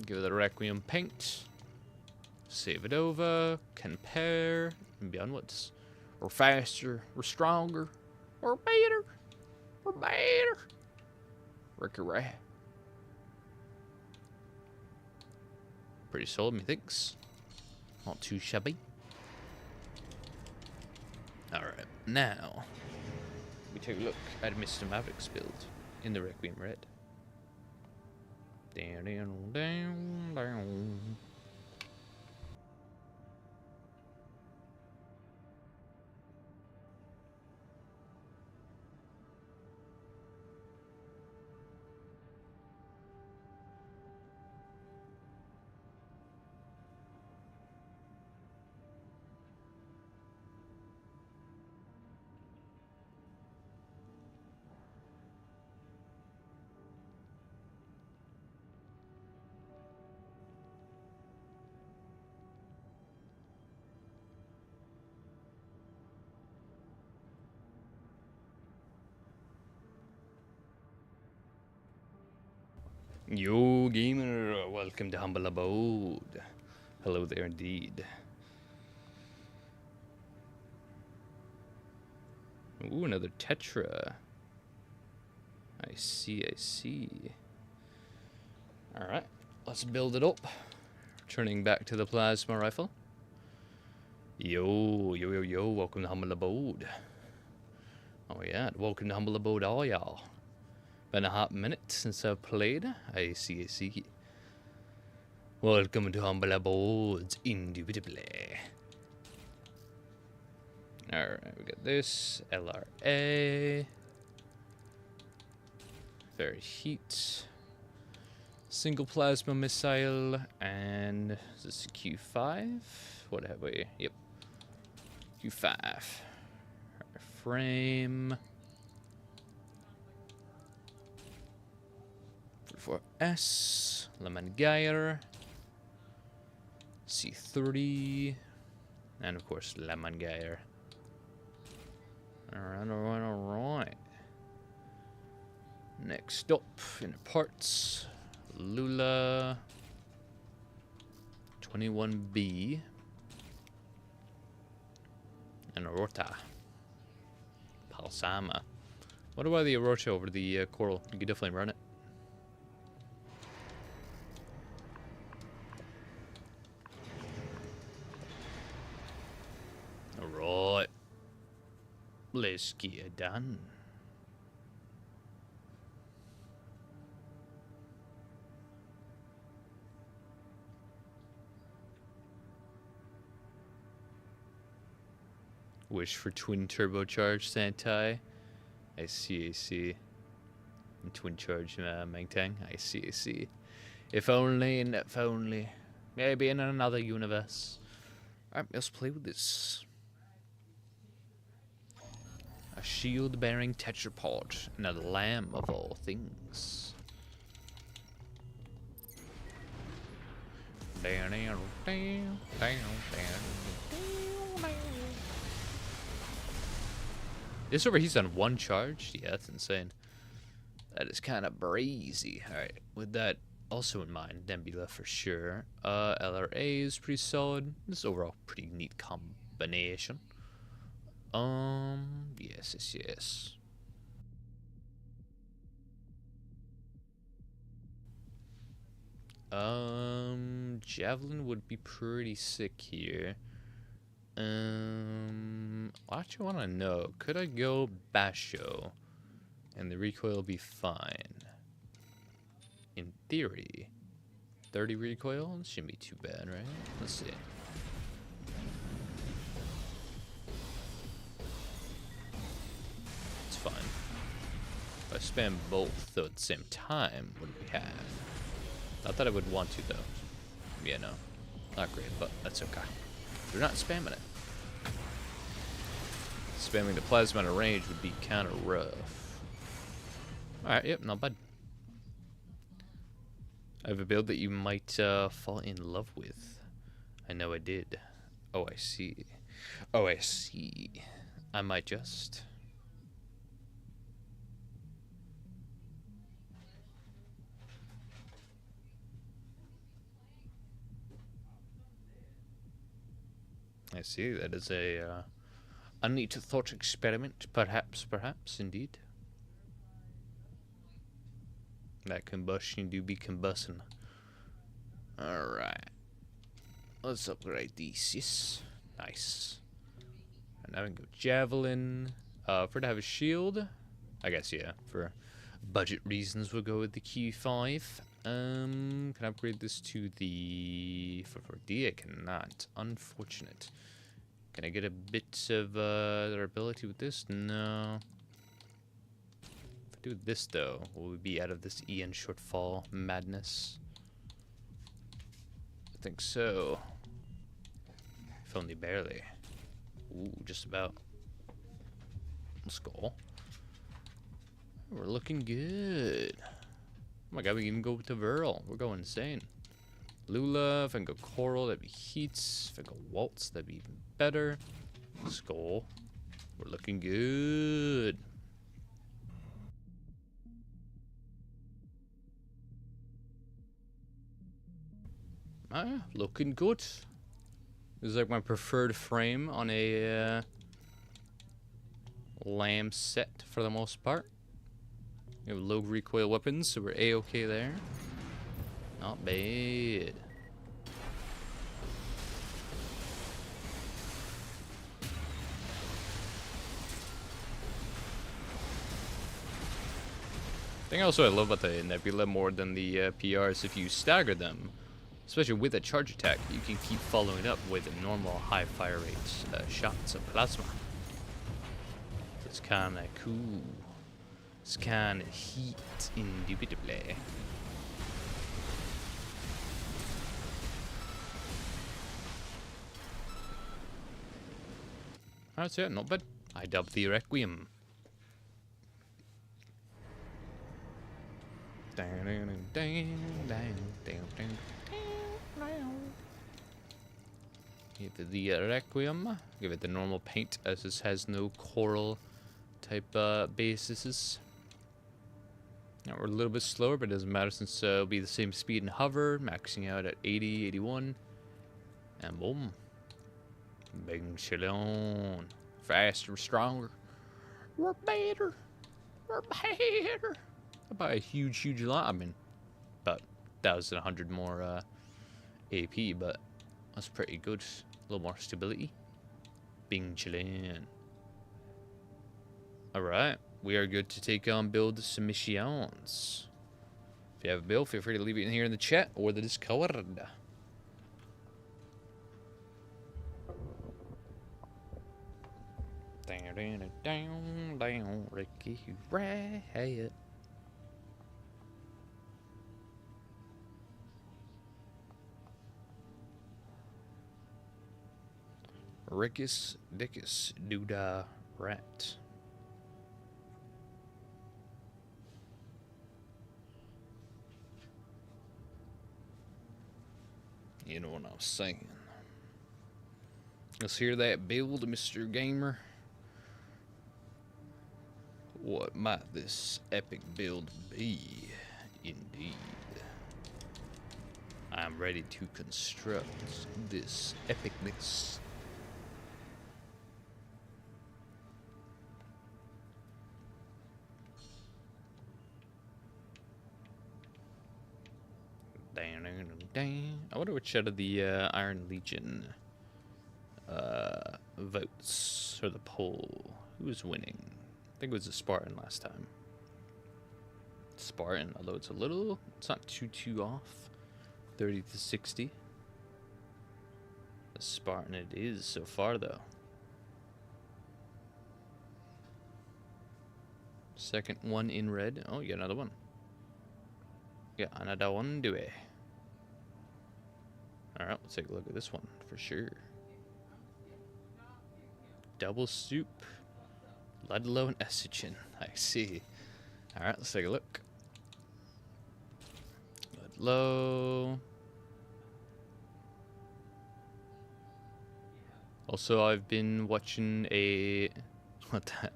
Give it a Requiem paint. Save it over. Compare. And be onwards. We're faster. We're stronger. We're better. We're better. Ricky Ray. Pretty solid, methinks. Not too shabby. Alright, now we take a look at Mr. Maverick's build in the Requiem Red. Down, down, down, down. Yo, gamer, welcome to Humble Abode. Hello there indeed. Ooh, another Tetra. I see, I see. Alright, let's build it up. Turning back to the plasma rifle. Yo, yo, yo, yo, welcome to Humble Abode. Oh yeah, welcome to Humble Abode, all y'all. Been a hot minute since I've played. I see, I see. Welcome to Humble Abodes, indubitably. Alright, we got this. LRA. Very heat. Single plasma missile. And is this Q5? What have we? Yep. Q5. Alright, frame. For S, Lemon Geyer, C30, and of course Lemon Geyer. Alright, alright, alright. Next up, in parts, Lula, 21B, and Aorta, Palsama. What about the Aorta over the Coral? You could definitely run it. Alright. Let's get it done. Wish for twin turbocharged Santai. I see, I see. And twin charge Mangtang. I see, I see. If only, and if only. Maybe in another universe. Alright, let's play with this. A shield-bearing tetrapod and a lamb of all things. This overheats on one charge? Yeah, that's insane. That is kind of brazy. Alright, with that also in mind, Nebula for sure. LRA is pretty solid. This is overall pretty neat combination. Yes. Javelin would be pretty sick here. I actually want to know, could I go Basho and the recoil will be fine? In theory. 30 recoil? This shouldn't be too bad, right? Let's see. It's fine. If I spam both, though, at the same time, what do we have? Not that I would want to, though. Yeah, no. Not great, but that's okay. We're not spamming it. Spamming the plasma at a range would be kind of rough. Alright, yep, not bad. I have a build that you might fall in love with. I know I did. Oh, I see. Oh, I see. I might just. I see. That is a neat thought experiment. Perhaps, indeed. That combustion do be combusting. Alright. Let's upgrade these. Yes. Nice. And now we can go Javelin. For to have a shield. I guess, yeah. For budget reasons, we'll go with the Q5. Can I upgrade this to the 4D? I cannot. Unfortunate. Can I get a bit of their ability with this? No. If I do this, though, will we be out of this EN shortfall madness? I think so. If only barely. Ooh, just about. Let's go. We're looking good. Oh my god, we can even go with the Verl. We're going insane. Lula, if I can go Coral, that'd be Heats. If I go Waltz, that'd be even better. Skull. We're looking good. Looking good. This is like my preferred frame on a lamb set for the most part. We have low recoil weapons, so we're A-okay there. Not bad. The thing also I love about the Nebula more than the PRs, if you stagger them, especially with a charge attack, you can keep following it up with normal high fire rate shots of plasma. It's kinda cool. It's kinda heat, indubitably. That's it, not bad. I dubbed the Requiem. Give the Requiem. Give it the normal paint, as this has no coral type bases. Now we're a little bit slower, but it doesn't matter since it'll be the same speed and hover, maxing out at 80, 81. And boom. Big chillon. Faster, stronger. We're better. We're better. By a huge lot. I mean, about 1,100 more AP, but that's pretty good. A little more stability. Bing chillin'. Alright, we are good to take on build submissions. If you have a build, feel free to leave it in here in the chat or the Discord. Down, Ricky Riot. Rickus Dickus Doodah Rat. You know what I'm saying. Let's hear that build, Mr. Gamer. What might this epic build be? Indeed. I'm ready to construct this epicness. I wonder which out of the Iron Legion votes for the poll. Who was winning? I think it was the Spartan last time. Spartan, although it's not too off. 30 to 60. The Spartan it is so far, though. Second one in red. Oh, you got another one. Yeah, another one, do we? Alright, let's take a look at this one for sure. Double soup. Ludlow and Estrogen. I see. Alright, let's take a look. Ludlow. Also, I've been watching a... What the...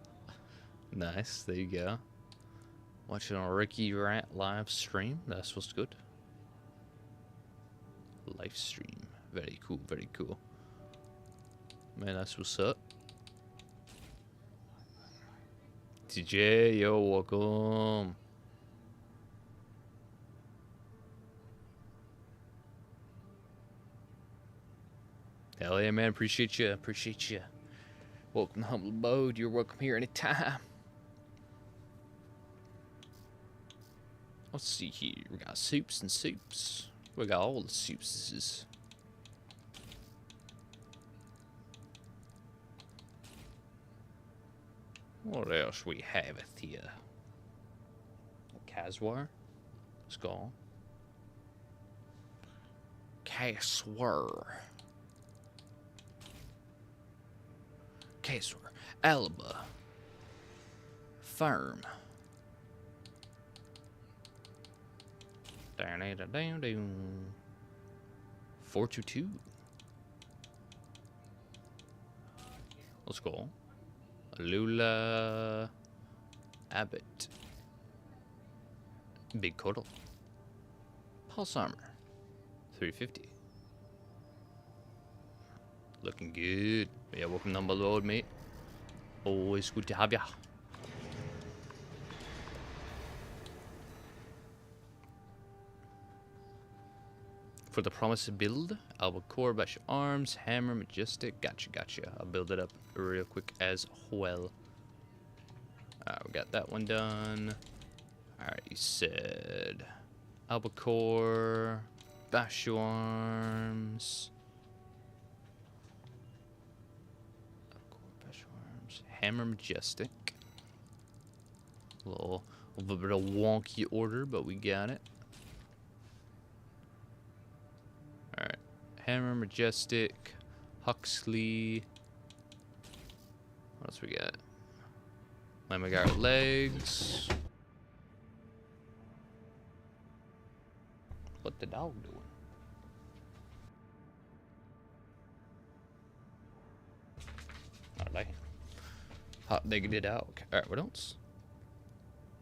Nice, there you go. Watching a Ricky Rat live stream. That's what's good. Live stream. Very cool, very cool. Man, that's what's up. TJ, yo, welcome. Hell yeah, man. Appreciate you. Appreciate you. Welcome to Humble Abode. You're welcome here anytime. Let's see here. We got soups and soups. We got all the soups. What else we have it here? A Caswar. Skull. Caswar. Caswar. Alba. Firm. Down. 422. Let's go. Lula. Abbott. Big Cordle. Pulse Armor. 350. Looking good. Yeah, welcome down below, mate. Always good to have ya. For the promised build, Albacore, Bash Arms, Hammer, Majestic. Gotcha. I'll build it up real quick as well. Alright, we got that one done. Alright, you said Albacore, Bash Arms. Albacore, Bash Arms, Hammer, Majestic. A little bit of wonky order, but we got it. Alright. Hammer, Majestic, Huxley. What else we got? Lamagara legs. What the dog doing? I like him. Hot diggity dog. Alright, what else?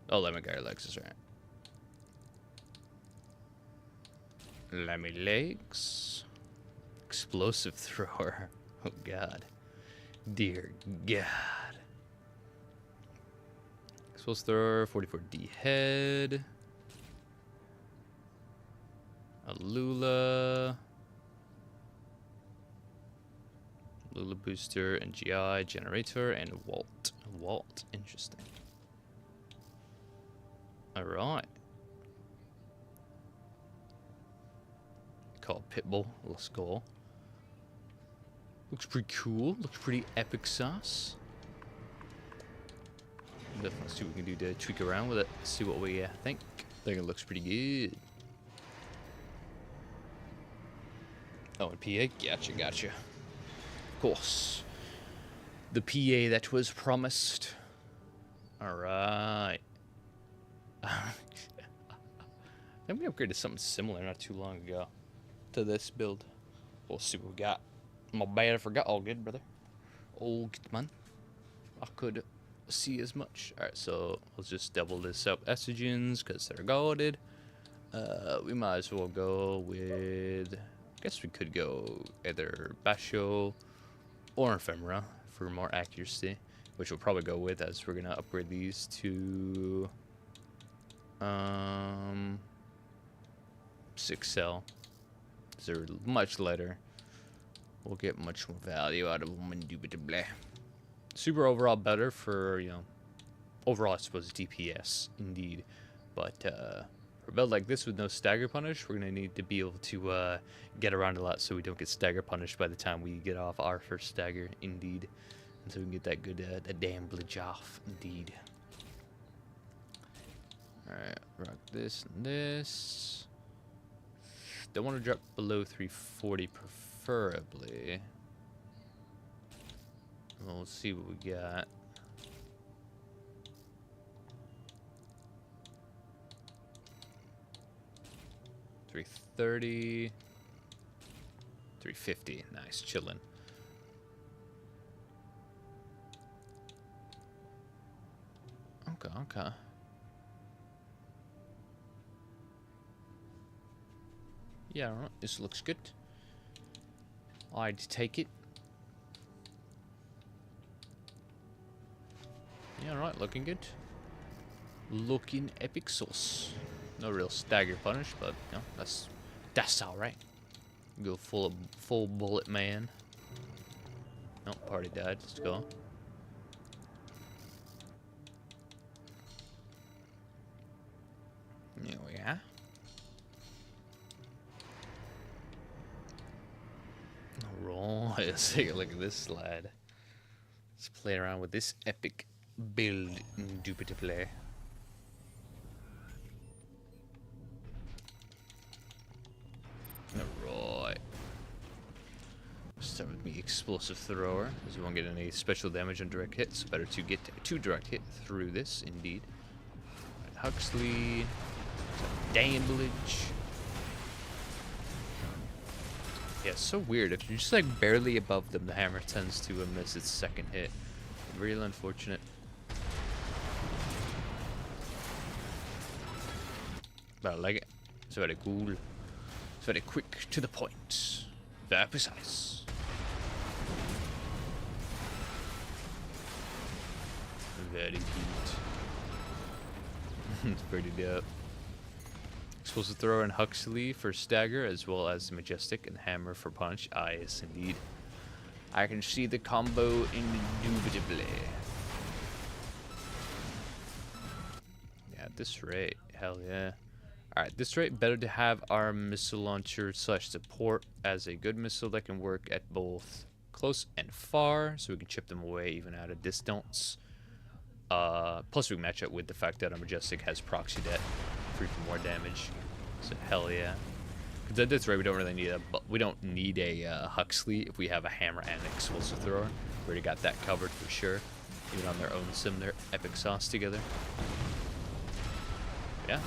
Oh, Lamagara legs is right. Lemmy legs. Explosive thrower. Oh god. Dear god. Explosive thrower, 44D head. Alula. Lula booster, NGI, generator, and Walt. Walt, interesting. Alright. Called Pitbull. Let's go. Looks pretty cool. Looks pretty epic sauce. Definitely see what we can do to tweak around with it. See what we think. I think it looks pretty good. Oh, and PA? Gotcha. Of course. The PA that was promised. Alright. I think we upgraded something similar not too long ago to this build. We'll see what we got. My bad, I forgot. All good, brother. All good, man. I could see as much. Alright, so let's just double this up. Estrogens, because they're golded. We might as well go with... I guess we could go either Basho or Ephemera for more accuracy, which we'll probably go with as we're gonna upgrade these to 6 cell. They're much lighter. We'll get much more value out of them, indubitably. Super overall better for, you know, overall I suppose DPS indeed, but for a build like this with no stagger punish, we're gonna need to be able to get around a lot so we don't get stagger punished by the time we get off our first stagger, indeed, and so we can get that good that damage off, indeed. All right, rock this and this. Don't want to drop below 340 preferably. Well, let's see what we got. $330, $350. Nice, chilling. Okay. Yeah, alright, this looks good. I'd take it. Yeah, alright, looking good. Looking epic sauce. No real stagger punish, but you know, that's alright. Go full bullet man. No, party died. Let's go. There we are. Alright, let's take a look at this slide. Let's play around with this epic build indubitably. Alright. Start with the explosive thrower, as you won't get any special damage on direct hits. Better to get 2 direct hit through this, indeed. Right, Huxley. Damage. Yeah, it's so weird. If you're just like barely above them, the hammer tends to miss its second hit. Real unfortunate. But I like it. It's very cool. It's very quick to the point. Very precise. Very good. It's pretty dope. Explosive thrower and Huxley for stagger, as well as Majestic and Hammer for punch. Ah, yes, indeed. I can see the combo indubitably. Yeah, at this rate, hell yeah. Alright, this rate, better to have our missile launcher / support as a good missile that can work at both close and far, so we can chip them away even out of distance. Plus we can match up with the fact that our Majestic has proxy debt, 3 for more damage. So hell yeah. Because at this rate, we don't need a Huxley if we have a hammer and an explosive thrower. We already got that covered for sure. Even on their own sim, they're epic sauce together. Yeah.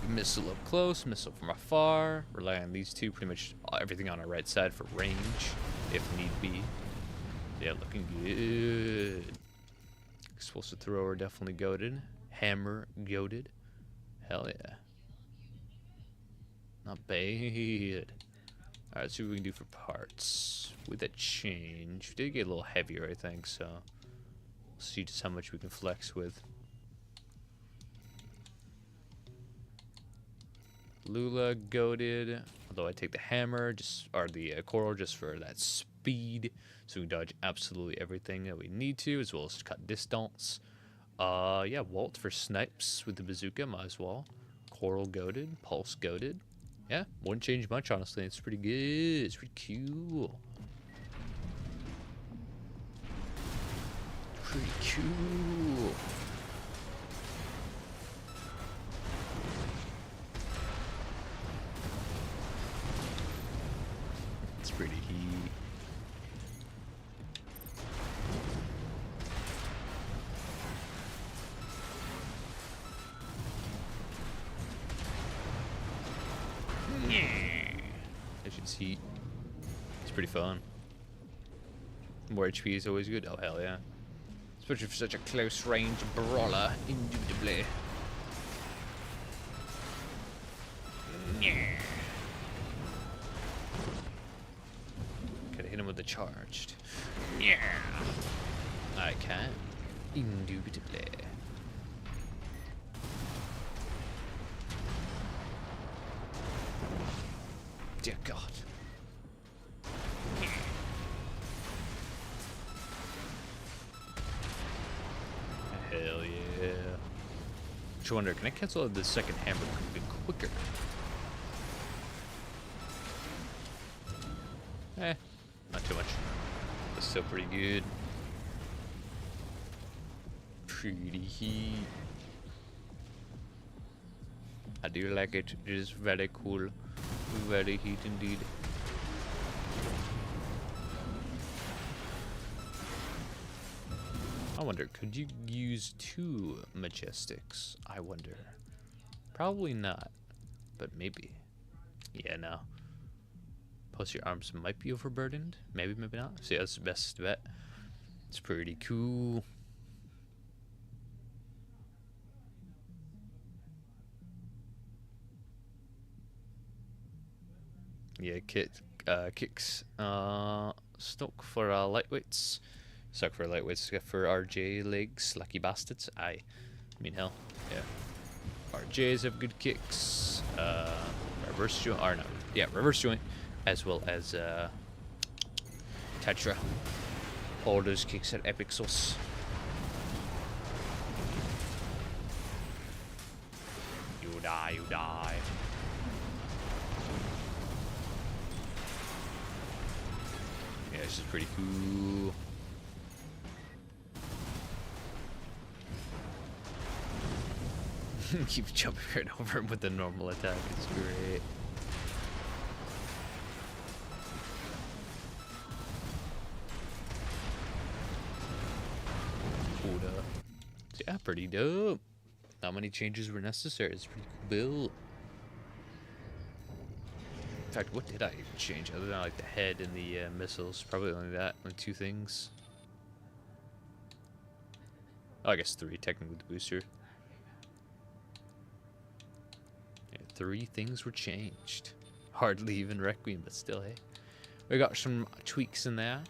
Missile up close, missile from afar. Rely on these two, pretty much everything on our right side for range, if need be. Yeah, looking good. Explosive thrower definitely goated. Hammer goated. Hell yeah. Not bad. Alright, let's see what we can do for parts. With that change, we did get a little heavier, I think, so we'll see just how much we can flex with. Lula goated, although I take the hammer, or the coral just for that speed, so we can dodge absolutely everything that we need to, as well as cut distance. Yeah, Walt for snipes with the bazooka, might as well. Coral goated, pulse goated. Yeah, wouldn't change much, honestly. It's pretty good. It's pretty cool. Pretty cool. It's pretty heat. It's just heat. It's pretty fun. More HP is always good. Oh, hell yeah. Especially for such a close range brawler, indubitably. Could hit him with the charged. Yeah, I can. Indubitably. Dear God. Hell yeah. I wonder, can I cancel out the second hammer a bit quicker? Not too much. But still pretty good. Pretty heat. I do like it. It is very cool. Very heat indeed. I wonder, could you use 2 Majestics? I wonder. Probably not. But maybe. Yeah, no. Plus your arms might be overburdened. Maybe, maybe not. So yeah, that's the best bet. It's pretty cool. Yeah, kicks. Stock for lightweights. Suck for lightweights. For RJ legs. Lucky bastards. I mean, hell. Yeah. RJs have good kicks. Reverse joint. Or no. Yeah, reverse joint. As well as Tetra. All those kicks at epic sauce. You die, you die. Yeah, this is pretty cool. Keep jumping right over him with the normal attack. It's great. Yeah, pretty dope. Not many changes were necessary. It's a pretty cool build. In fact, what did I even change other than like the head and the missiles? Probably only that. Only 2 things. Oh, I guess 3 technically with the booster. Yeah, 3 things were changed. Hardly even Requiem, but still, hey. We got some tweaks in there.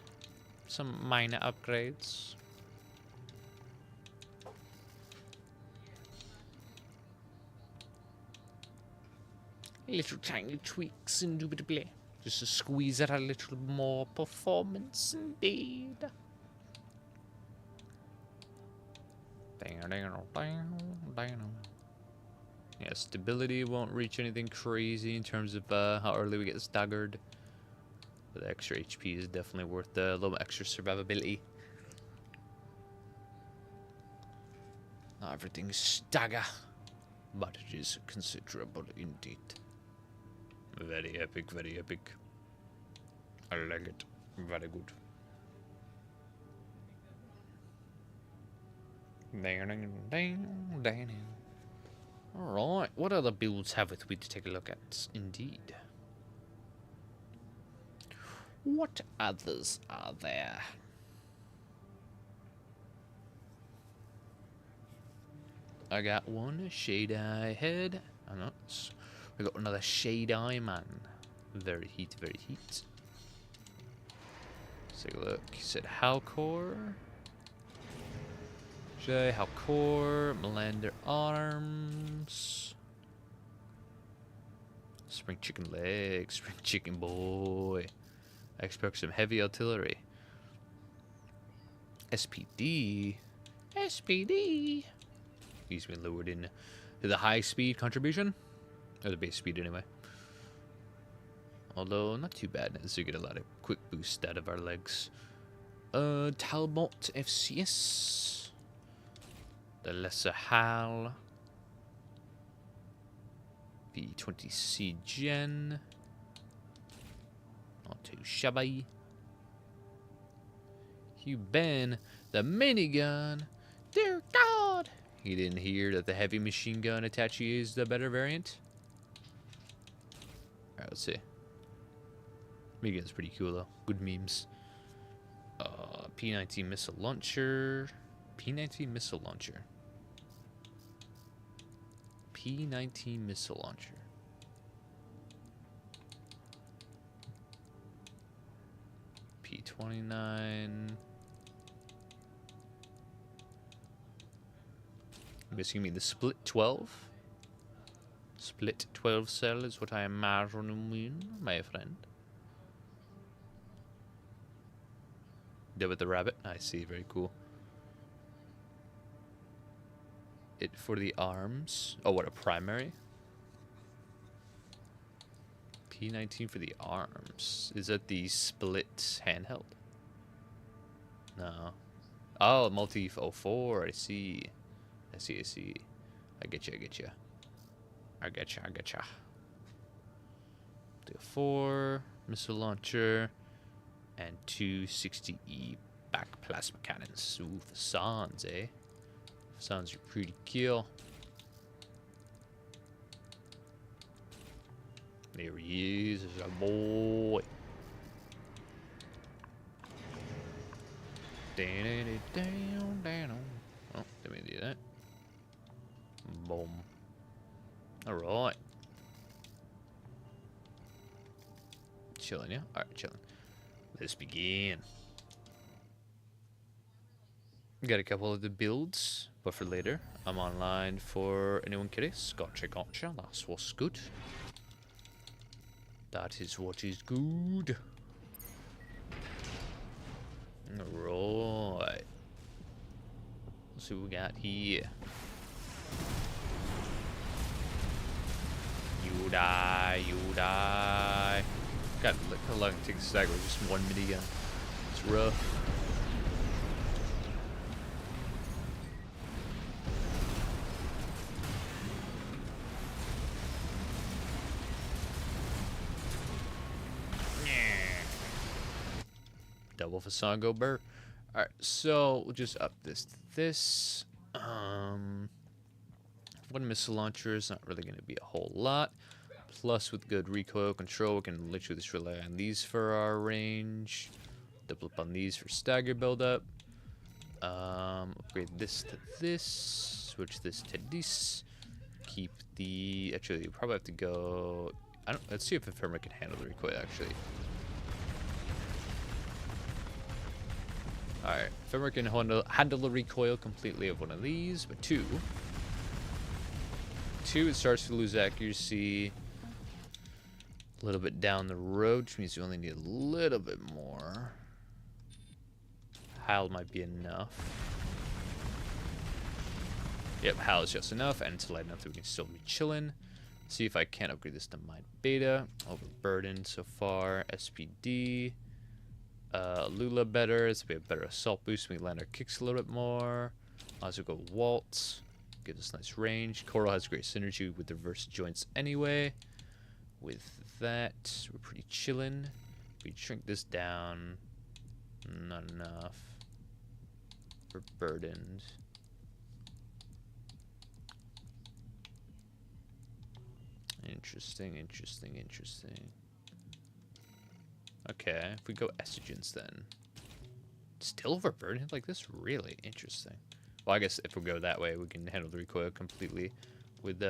Some minor upgrades. Little tiny tweaks, indubitably. Just to squeeze out a little more performance, indeed. Yeah, stability won't reach anything crazy in terms of how early we get staggered. But the extra HP is definitely worth a little extra survivability. Not everything is stagger, but it is considerable indeed. Very epic, very epic. I like it. Very good. Alright, what other builds have we to take a look at? Indeed. What others are there? I got one Shade Eye head. I'm not. We got another Shade Eye man. Very heat, very heat. Let's take a look. He said Halcor. Jay, Halcor. Melander arms. Spring chicken legs. Spring chicken boy. I expect some heavy artillery. SPD. SPD. He's been lowered in to the high speed contribution. Or the base speed anyway. Although not too bad as we get a lot of quick boost out of our legs. Talbot FCS. The Lesser Hal. V20C Gen. Not too shabby. Hugh Ben, the minigun. Dear God! He didn't hear that the heavy machine gun Attache is the better variant. Alright, let's see. Minigun's pretty cool though. Good memes. P-19 missile launcher. P-19 missile launcher. P-19 missile launcher. P-29. I'm guessing you mean the split 12? Split 12 cell is what I imagine you mean, my friend. Dead with the rabbit. I see, very cool. It for the arms. Oh, what, a primary? P-19 for the arms. Is that the split handheld? No. Oh, multi-04, I see. I see. I get you. I get you. 4 missile launcher and 260E back plasma cannons. Ooh, Fasans, eh? Fasans are pretty cool. There he is, a boy. Down. Oh, let me do that. Boom. Alright. Chilling, yeah? Alright, chilling. Let's begin. Got a couple of the builds, but for later. I'm online for anyone curious. Gotcha. That's what's good. That is what is good. Alright. Let's see what we got here. You die. God, look how long it takes to stagger with just one minigun. It's rough. Double Fasango Burr. Alright, so we'll just up this to this. One missile launcher is not really going to be a whole lot. Plus, with good recoil control, we can literally just rely on these for our range. Double up on these for stagger buildup. Upgrade this to this. Switch this to this. Keep the... Actually, you probably have to go... Let's see if Ephemeral can handle the recoil, actually. Alright, Ephemeral can handle the recoil completely of one of these, but two, it starts to lose accuracy a little bit down the road, which means you only need a little bit more. Hal might be enough. Yep, Hal is just enough, and it's light enough that we can still be chilling. See if I can upgrade this to Mind Beta. Overburdened so far. SPD. Lula better. It's a bit better assault boost. We land our kicks a little bit more. Also go Waltz. Gives us nice range. Coral has great synergy with the reverse joints anyway. With that, we're pretty chillin'. We shrink this down. Not enough. We're burdened. Interesting. Okay, if we go estrogens then. Still overburdened like this? Really interesting. Well, I guess if we go that way, we can handle the recoil completely with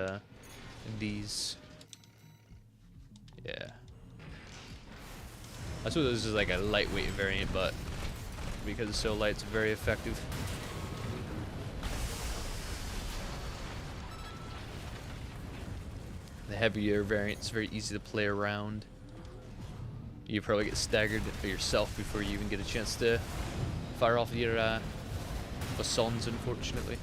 these. Yeah. I suppose this is like a lightweight variant, but because it's so light, it's very effective. The heavier variant is very easy to play around. You probably get staggered for yourself before you even get a chance to fire off your basons, unfortunately.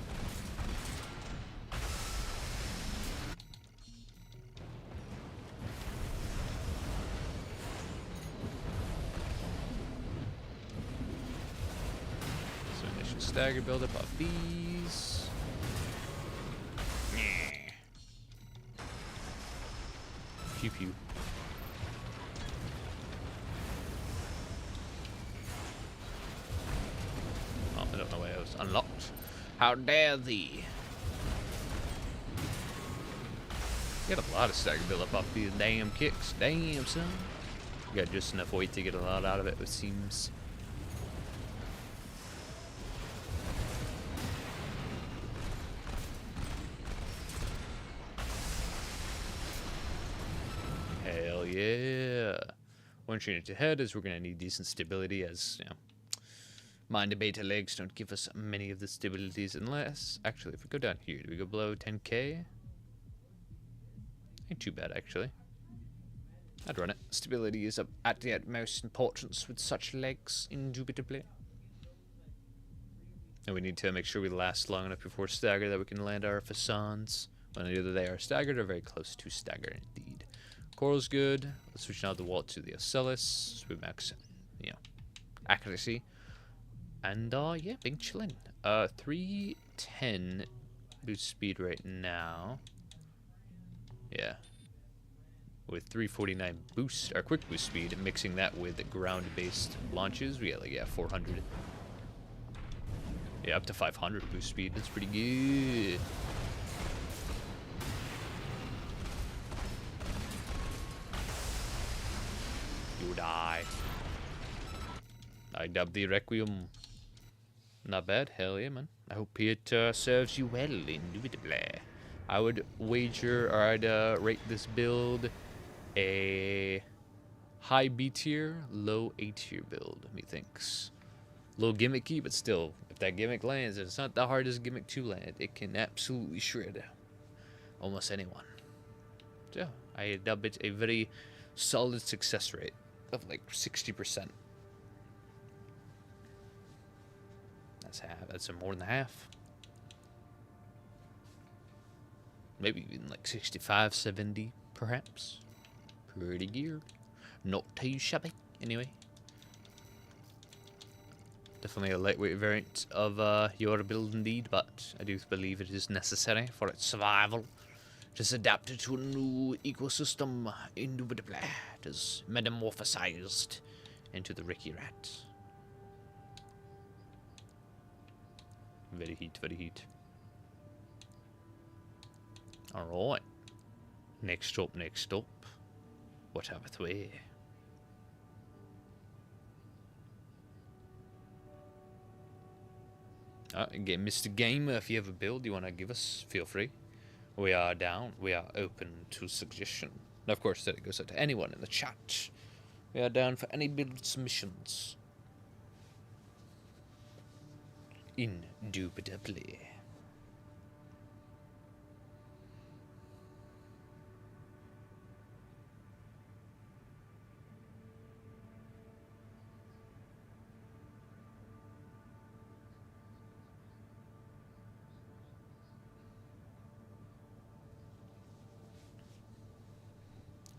So initial stagger buildup off these. Pew pew. How dare thee? You got a lot of stagger build up off these damn kicks. Damn, son. You got just enough weight to get a lot out of it seems. Hell yeah. One change ahead is we're going to need decent stability as, you know, mind beta legs don't give us many of the stabilities unless, actually, if we go down here, do we go below 10k? Ain't too bad, actually. I'd run it. Stability is at the utmost importance with such legs, indubitably. And we need to make sure we last long enough before stagger that we can land our facades. When either they are staggered or very close to stagger, indeed. Coral's good. Let's switch now the wall to the Ocellus. We max, you know, accuracy. And, yeah, big chillin'. 310 boost speed right now. Yeah. With 349 boost, or quick boost speed, mixing that with ground-based launches, we get like, yeah, 400. Yeah, up to 500 boost speed. That's pretty good. You die. I dub the Requiem. Not bad. Hell yeah, man. I hope it serves you well, indubitably. I would wager, or I'd rate this build a high B tier, low A tier build, methinks. A little gimmicky, but still, if that gimmick lands, it's not the hardest gimmick to land. It can absolutely shred almost anyone. So, I dub it a very solid success rate of like 60%. That's half. That's more than half. Maybe even like 65, 70, perhaps. Pretty geared. Not too shabby, anyway. Definitely a lightweight variant of your build indeed, but I do believe it is necessary for its survival. Just adapted to a new ecosystem, indubitably. It is metamorphosized into the Ricky Rat. Very heat, very heat. Alright. Next stop, next stop. What happened we? Again, Mr. Gamer, if you have a build you want to give us, feel free. We are down. We are open to suggestion. And of course, that goes out to anyone in the chat. We are down for any build submissions. Indubitably.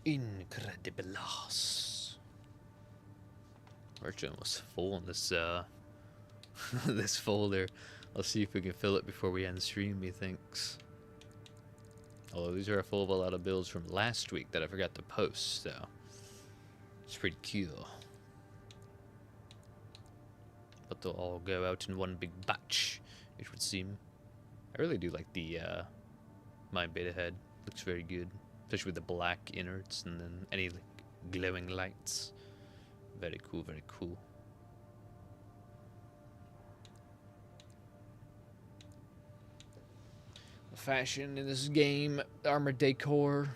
Incredibilos. We're almost full in this this folder. I'll see if we can fill it before we end stream, methinks. Although these are full of a lot of builds from last week that I forgot to post, so it's pretty cool. But they'll all go out in one big batch, it would seem. I really do like the Mind Beta head. Looks very good. Especially with the black innards and then any like, glowing lights. Very cool, very cool. The fashion in this game, armor decor,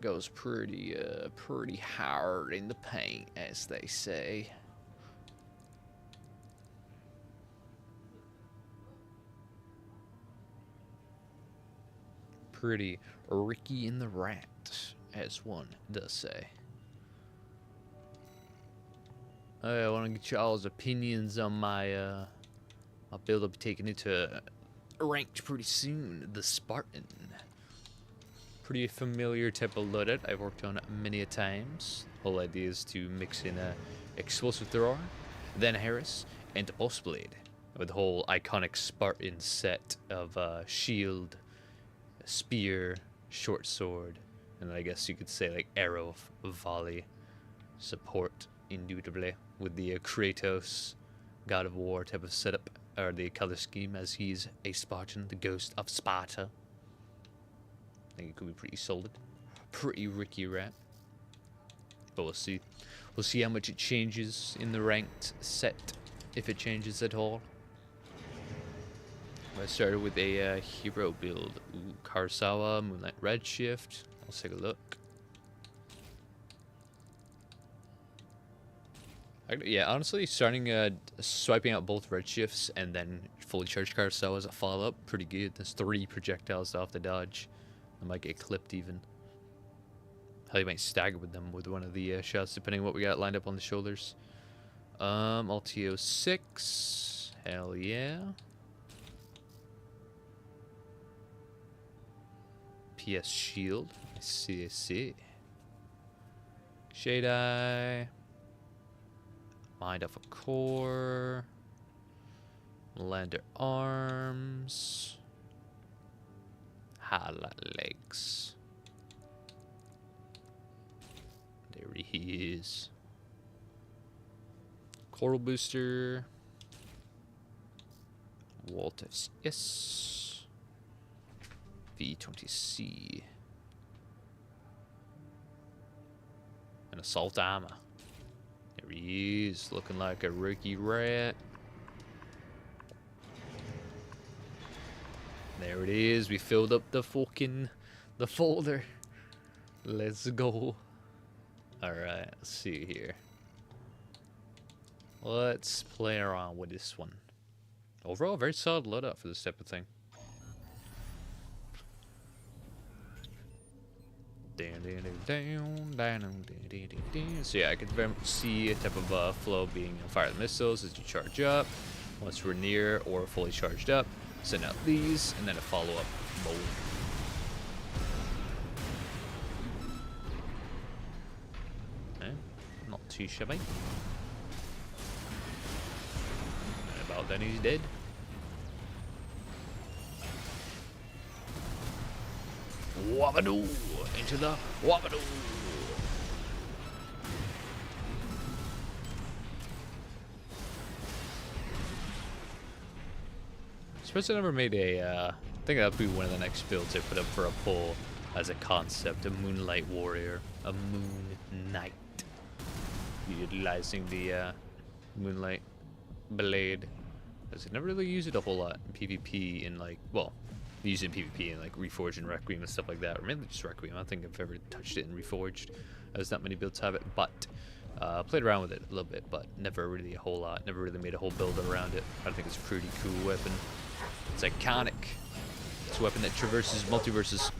goes pretty hard in the paint, as they say. Pretty Ricky in the Rat, as one does say. I want to get y'all's opinions on my my build. I'll be taking it to ranked pretty soon. The Spartan. Pretty familiar type of loadout I've worked on many a times. Whole idea is to mix in a explosive thrower, then Harris, and a boss blade, with the whole iconic Spartan set of shield, spear, short sword, and I guess you could say like arrow volley support, indubitably, with the Kratos God of War type of setup. or the color scheme, as he's a Spartan, the ghost of Sparta. I think it could be pretty solid, pretty Ricky rap. But we'll see. We'll see how much it changes in the ranked set, if it changes at all. I started with a hero build. Ooh, Karasawa, Moonlight Redshift. Let's take a look. Yeah, honestly, starting swiping out both redshifts and then fully charged Karasawa as a follow-up, pretty good. There's 3 projectiles off the dodge. I might get clipped even. Hell, you might stagger with them with one of the shots, depending on what we got lined up on the shoulders. LTO 6. Hell yeah. PS Shield. I see, I see. Shade Eye. Mind of a Core. Lander Arms. Highlight Legs. There he is. Coral Booster. Walt FCS. V20C. And Assault Armor. There he is, looking like a rookie rat. There it is. We filled up the folder. Let's go. Alright, let's see here. Let's play around with this one. Overall, very solid loadout for this type of thing. So yeah, I can very much see a type of flow being fire the missiles as you charge up. Once we're near or fully charged up, send out these, and then a follow-up mode. Okay, not too shabby. And about then he's dead. Wabadoo! Into the Wabadoo! Suppose I never made a, I think that would be one of the next builds I put up for a poll as a concept, a Moonlight Warrior, a Moon Knight. Utilizing the Moonlight Blade. Because I never really use it a whole lot in PvP in like, well, use it in PvP and like Reforged and Requiem and stuff like that, or mainly just Requiem. I don't think I've ever touched it in Reforged, as not many builds have it, but played around with it a little bit, but never really a whole lot. Never really made a whole build around it. I think it's a pretty cool weapon. It's iconic. It's a weapon that traverses multiverses.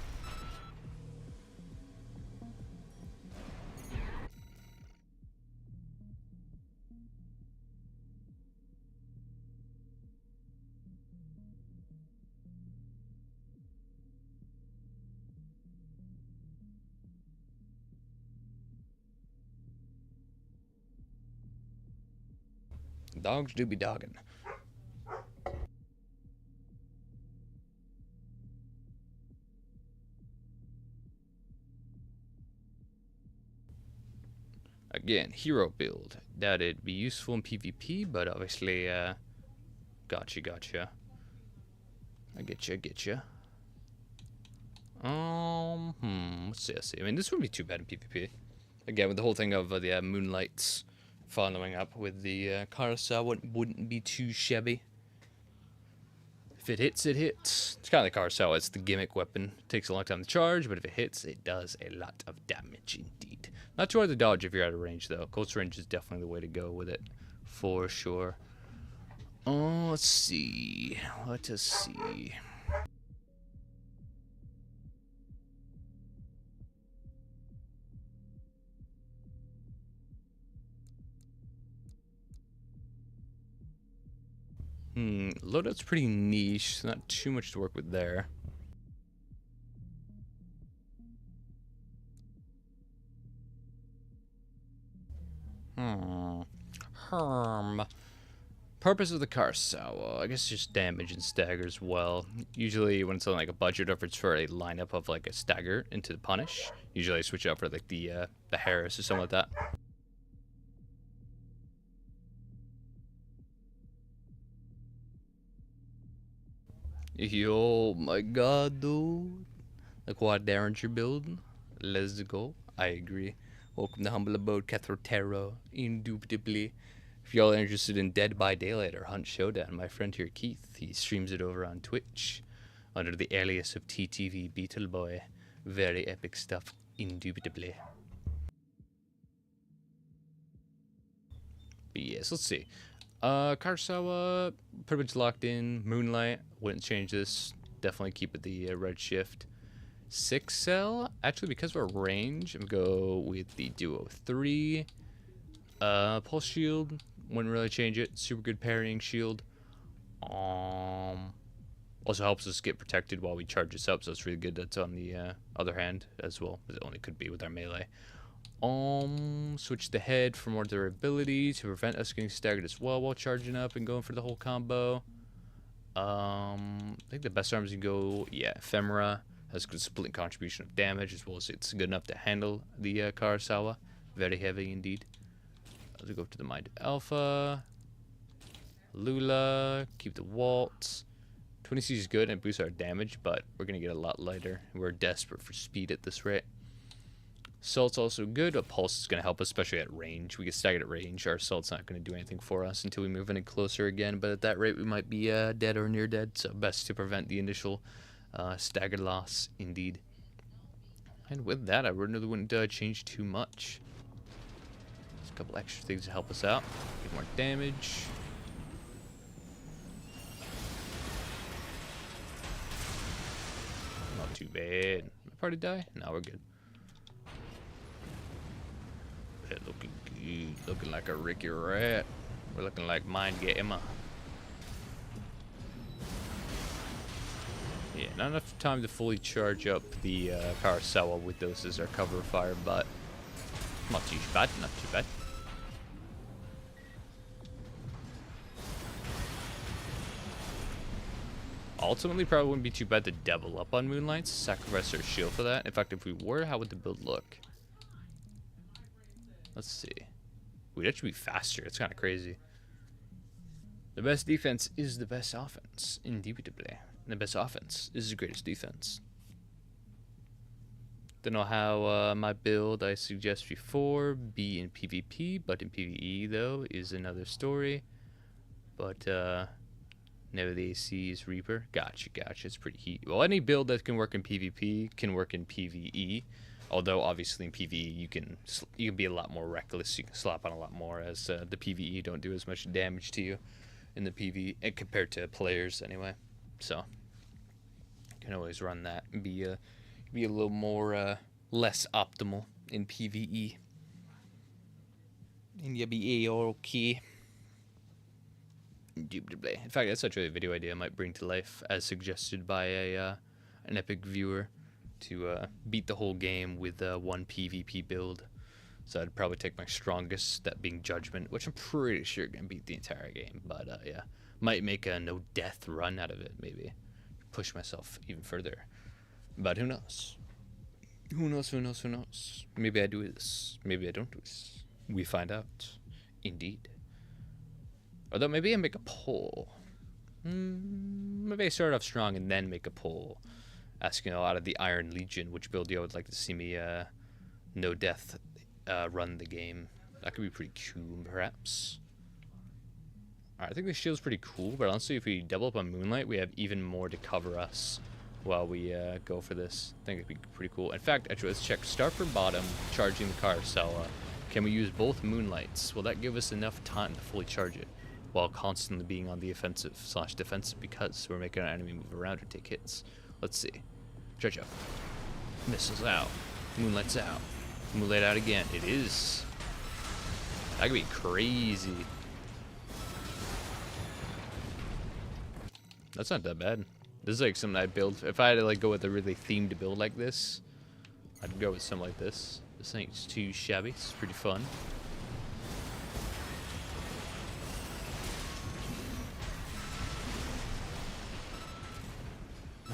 Dogs do be dogging. Again, hero build. That it'd be useful in PvP, but obviously, gotcha. I get you. Let's see. I mean, this wouldn't be too bad in PvP. Again, with the whole thing of the Moonlights following up with the Karasawa wouldn't be too shabby. If it hits, it hits. It's kind of like Karasawa. It's the gimmick weapon. It takes a long time to charge, but if it hits, it does a lot of damage indeed. Not too hard to dodge if you're out of range, though. Close range is definitely the way to go with it, for sure. Oh, let's see. Let us see. Loadout's pretty niche, so not too much to work with there. Purpose of the Karasawa, I guess just damage and stagger as well. Usually when it's on like a budget effort for a lineup of like a stagger into the punish, usually I switch out for like the Harris or something like that. Yo, my god, dude. The quad Derringer build. Let's go. I agree. Welcome to Humble Abode, Kethrotero. Indubitably. If y'all are interested in Dead by Daylight or Hunt Showdown, my friend here, Keith, he streams it over on Twitch under the alias of TTV Beetleboy. Very epic stuff, indubitably. But yes, let's see. Karasawa, pretty much locked in. Moonlight, wouldn't change this. Definitely keep it the red shift. 6 cell, actually because of our range, I'm gonna go with the Duo 3. Pulse shield, wouldn't really change it. Super good parrying shield. Also helps us get protected while we charge this up, so it's really good. That's on the other hand as well, but it only could be with our melee. Switch the head for more durability to prevent us getting staggered as well while charging up and going for the whole combo. I think the best arms you go, yeah, Ephemera has good split contribution of damage as well as it's good enough to handle the Karasawa. Very heavy indeed. Let's go to the Mind Alpha. Lula, keep the Waltz. 20C is good and it boosts our damage, but we're going to get a lot lighter. We're desperate for speed at this rate. Assault's also good, but Pulse is going to help us, especially at range. We get staggered at range. Our Assault's not going to do anything for us until we move any closer again, but at that rate we might be dead or near dead, so best to prevent the initial staggered loss, indeed. And with that, I really wouldn't change too much. Just a couple extra things to help us out. Get more damage. Not too bad. My party die? No, we're good. Yeah, looking good. Looking like a Ricky Rat. We're looking like Mind Gamer. Yeah, not enough time to fully charge up the Karasawa with those as our cover fire, but not too bad, not too bad. Ultimately, probably wouldn't be too bad to double up on Moonlights, sacrifice our shield for that. In fact, if we were, how would the build look? Let's see. We'd actually be faster. It's kind of crazy. The best defense is the best offense, indubitably. And the best offense is the greatest defense. Don't know how my build I suggest before be in PvP, but in PvE though is another story. But never the AC is Reaper. Gotcha. It's pretty heat. Well, any build that can work in PvP can work in PvE. Although obviously in PvE you can be a lot more reckless. You can slap on a lot more, as the PvE don't do as much damage to you in the PvE compared to players anyway. So you can always run that and be a little more less optimal in PvE. And you'll be okay. Indubitably. In fact, that's actually a video idea I might bring to life, as suggested by an epic viewer, to beat the whole game with one PvP build. So I'd probably take my strongest, that being Judgment, which I'm pretty sure can beat the entire game. But yeah, might make a no death run out of it, maybe. Push myself even further. But who knows? Who knows? Maybe I do this. Maybe I don't do this. We find out. Indeed. Although maybe I make a poll. Maybe I start off strong and then make a poll. Asking out of the Iron Legion which build you would like to see me no death run the game. That could be pretty cool, perhaps. Alright, I think the shield's pretty cool, but honestly, if we double up on Moonlight, we have even more to cover us while we go for this. I think it'd be pretty cool. In fact, actually, let's check. Start from bottom, charging the Karasawa. Can we use both Moonlights? Will that give us enough time to fully charge it while constantly being on the offensive / defensive, because we're making our enemy move around or take hits? Let's see. Charge up. Missiles out. Moonlight's out. Moonlight out again. It is. That could be crazy. That's not that bad. This is like something I'd build. If I had to like go with a really themed build like this, I'd go with something like this. This ain't too shabby. It's pretty fun.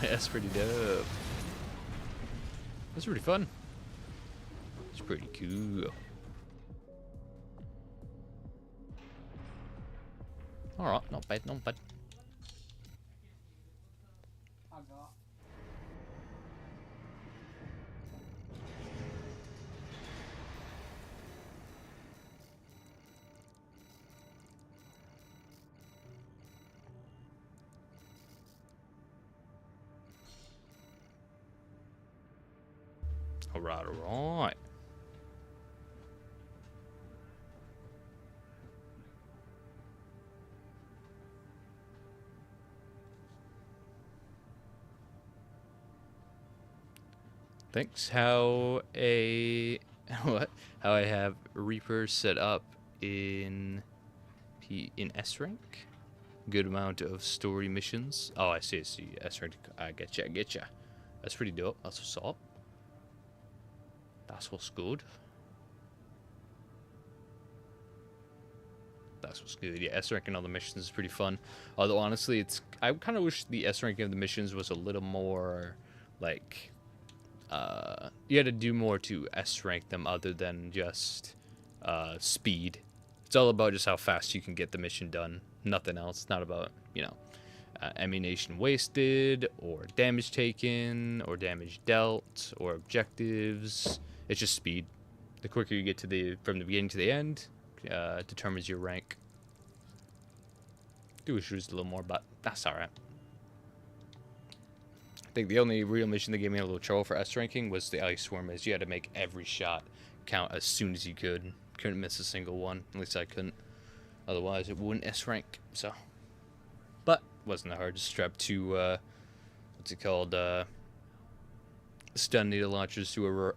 That's pretty dope. That's pretty fun. It's pretty cool. Alright, not bad, not bad. Alright, alright. Thanks. How a what? How I have Reaper set up in in S rank. Good amount of story missions. Oh, I see. I see. S rank. I getcha. I getcha. That's pretty dope. That's what's up. That's what's good. That's what's good. Yeah, S ranking on the missions is pretty fun. Although honestly, I kind of wish the S ranking of the missions was a little more like you had to do more to S rank them other than just speed. It's all about just how fast you can get the mission done. Nothing else. It's not about, you know, ammunition wasted or damage taken or damage dealt or objectives. It's just speed. The quicker you get to from the beginning to the end determines your rank. Do wish it was a little more, but that's alright. I think the only real mission that gave me a little trouble for S ranking was the ice worm, as you had to make every shot count as soon as you could. Couldn't miss a single one. At least I couldn't. Otherwise, it wouldn't S rank. So, but wasn't that hard. Just strap two what's it called? Stun needle launchers to a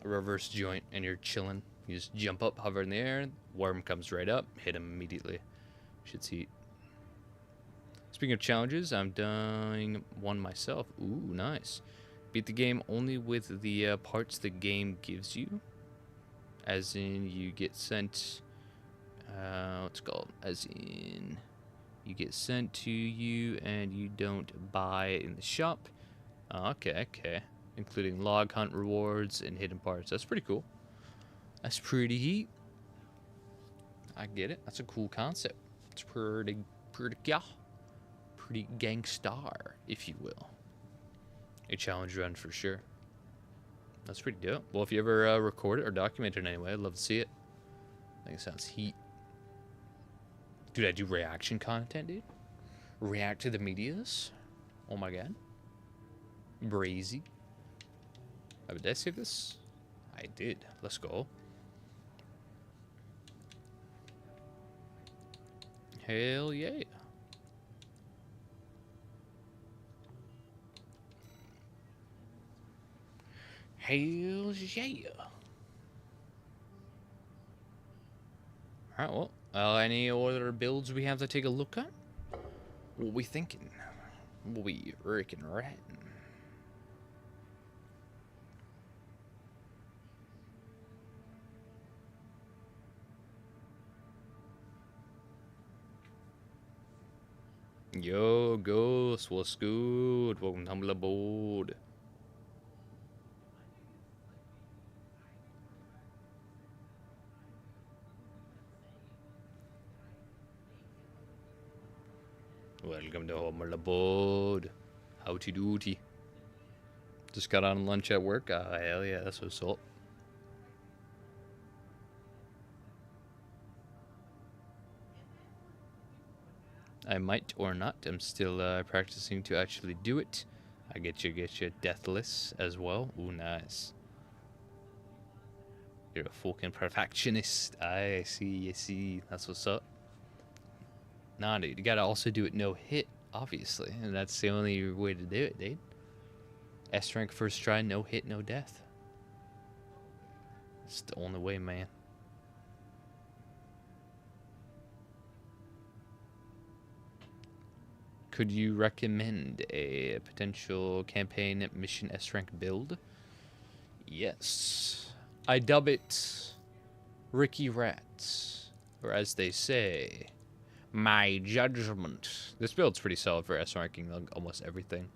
reverse joint, and you're chilling. You just jump up, hover in the air, worm comes right up, hit him immediately. Should see. Speaking of challenges, I'm doing one myself. Ooh, nice. Beat the game only with the parts the game gives you. As in, you get sent... what's it called? As in, you get sent to you and you don't buy it in the shop. Okay, okay. Including log hunt rewards and hidden parts. That's pretty cool. That's pretty heat. I get it. That's a cool concept. It's pretty gangstar, if you will. A challenge run for sure. That's pretty dope. Well, if you ever record it or document it in any way, I'd love to see it. I think it sounds heat. Dude, I do reaction content, dude. React to the medias. Oh my god. Brazy. Did I save this? I did. Let's go. Hell yeah. Hell yeah. Alright, well, any other builds we have to take a look at? What we thinking? What we reckon ratting? Yo, Ghost, what's good? Welcome to Humble Aboard. Welcome to Humble Aboard. Howdy doody. Just got on lunch at work. Ah, hell yeah, that's what's up. I might or not. I'm still practicing to actually do it. I get you deathless as well. Ooh, nice. You're a fucking perfectionist. I see. That's what's up. Nah, dude, you gotta also do it no hit, obviously. And that's the only way to do it, dude. S rank first try, no hit, no death. It's the only way, man. Could you recommend a potential campaign mission S rank build? Yes. I dub it Ricky Rats, or as they say, my judgment. This build's pretty solid for S ranking almost everything.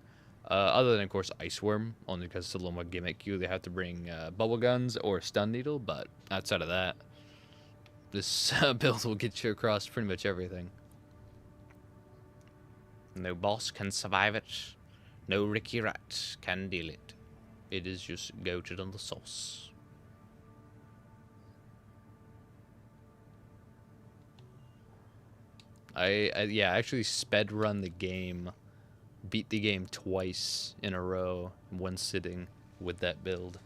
Other than, of course, Iceworm, only because it's a little more gimmick. You either have to bring bubble guns or stun needle, but outside of that, this build will get you across pretty much everything. No boss can survive it. No Ricky Rat can deal it. It is just goated on the sauce. I actually sped run the game, beat the game twice in a row, in one sitting with that build.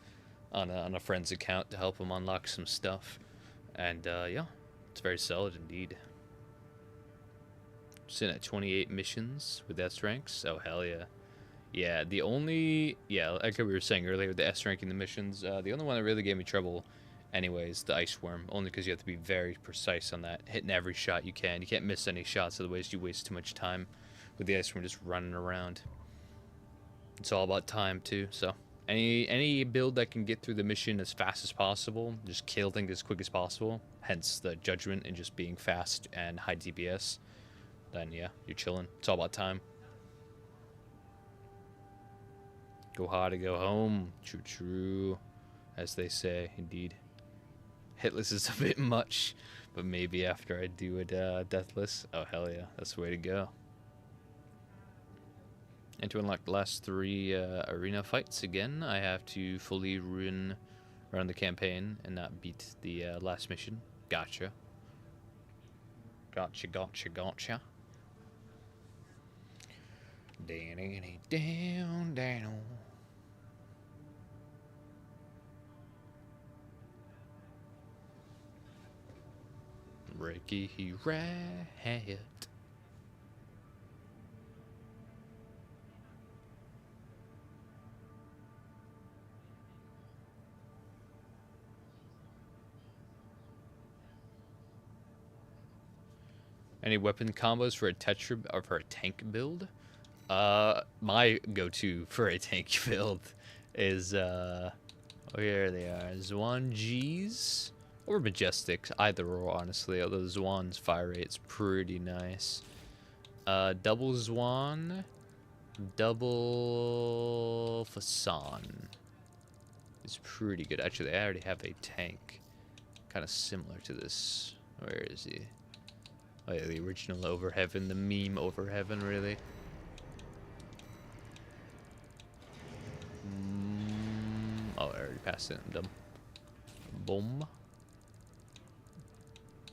on a friend's account to help him unlock some stuff. And yeah, it's very solid indeed. Sitting at 28 missions with S ranks. Oh hell yeah. Yeah, the only like we were saying earlier with the S ranking the missions, the only one that really gave me trouble anyways, the ice worm, only because you have to be very precise on that, hitting every shot you can. You can't miss any shots, otherwise you waste too much time with the ice worm just running around. It's all about time too, so any build that can get through the mission as fast as possible, just kill things as quick as possible, hence the judgment in just being fast and high DPS, then yeah, you're chilling. It's all about time. Go hard or go home. True, true. As they say, indeed. Hitless is a bit much, but maybe after I do it deathless. Oh, hell yeah. That's the way to go. And to unlock the last 3 arena fights again, I have to fully run around the campaign and not beat the last mission. Gotcha. Gotcha, gotcha, gotcha. Down, down. Ricky Riot. Any weapon combos for a tetra or for a tank build? My go-to for a tank build is where they are, Zwan G's or Majestic, either or honestly. Although Zwan's fire rate's pretty nice. Double Zwan, double Fasan is pretty good. Actually, I already have a tank, kind of similar to this. Where is he? Oh yeah, the original Over Heaven, the meme Over Heaven, really. Oh, I already passed it. I'm dumb. Boom.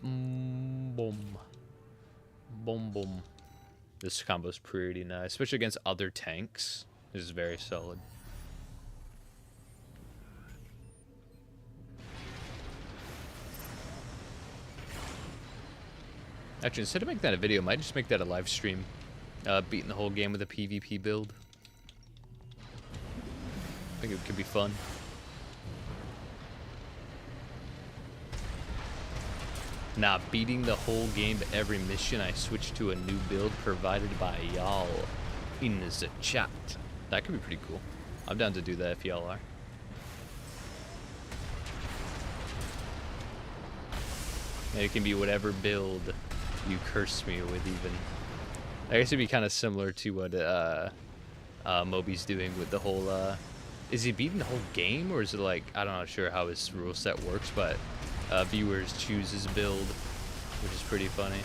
Boom. Boom, boom. This combo's pretty nice, especially against other tanks. This is very solid. Actually, instead of making that a video, I might just make that a live stream. Beating the whole game with a PvP build. I think it could be fun. Nah, beating the whole game, but every mission I switch to a new build provided by y'all in the chat. That could be pretty cool. I'm down to do that if y'all are. And it can be whatever build you curse me with, even. I guess it'd be kind of similar to what Moby's doing with the whole is he beating the whole game, or is it like, I'm not sure how his rule set works, but viewers choose his build, which is pretty funny.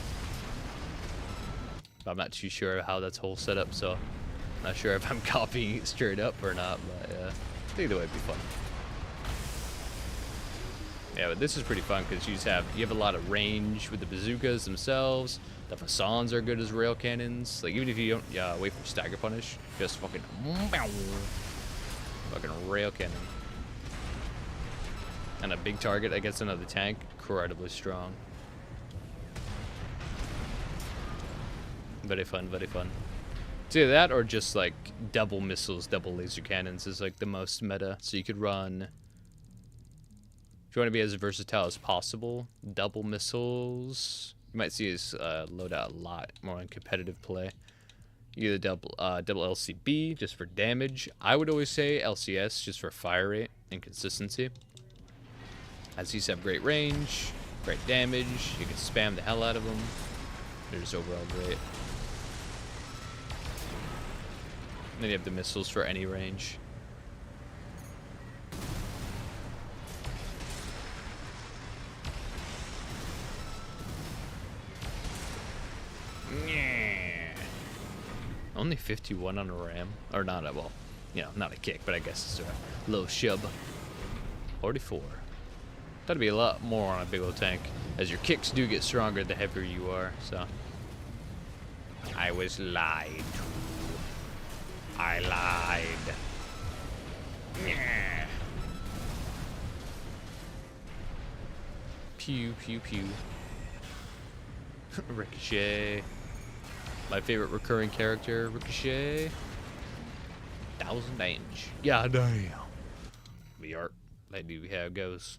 I'm not too sure how that's whole setup, so I'm not sure if I'm copying it straight up or not, but either way it'd be fun. Yeah, but this is pretty fun because you have a lot of range with the bazookas themselves. The Fasans are good as rail cannons. Like, even if you don't wait for stagger punish, just fucking rail cannon. And a big target against another tank, incredibly strong. Very fun, very fun. It's either that or just like double missiles, double laser cannons is like the most meta. So you could run, if you want to be as versatile as possible, double missiles. You might see his loadout a lot more in competitive play. Either double LCB just for damage. I would always say LCS just for fire rate and consistency. As these have great range, great damage. You can spam the hell out of them. They're just overall great. And then you have the missiles for any range. Only 51 on a ram, or not at all. You know, not a kick, but I guess it's a low shub. 44. That'd be a lot more on a big old tank, as your kicks do get stronger the heavier you are. So I was lied to. I lied. Pew, pew, pew. Ricochet. My favorite recurring character, Ricochet. 1000 damage. God damn. We are. Let's do how it goes.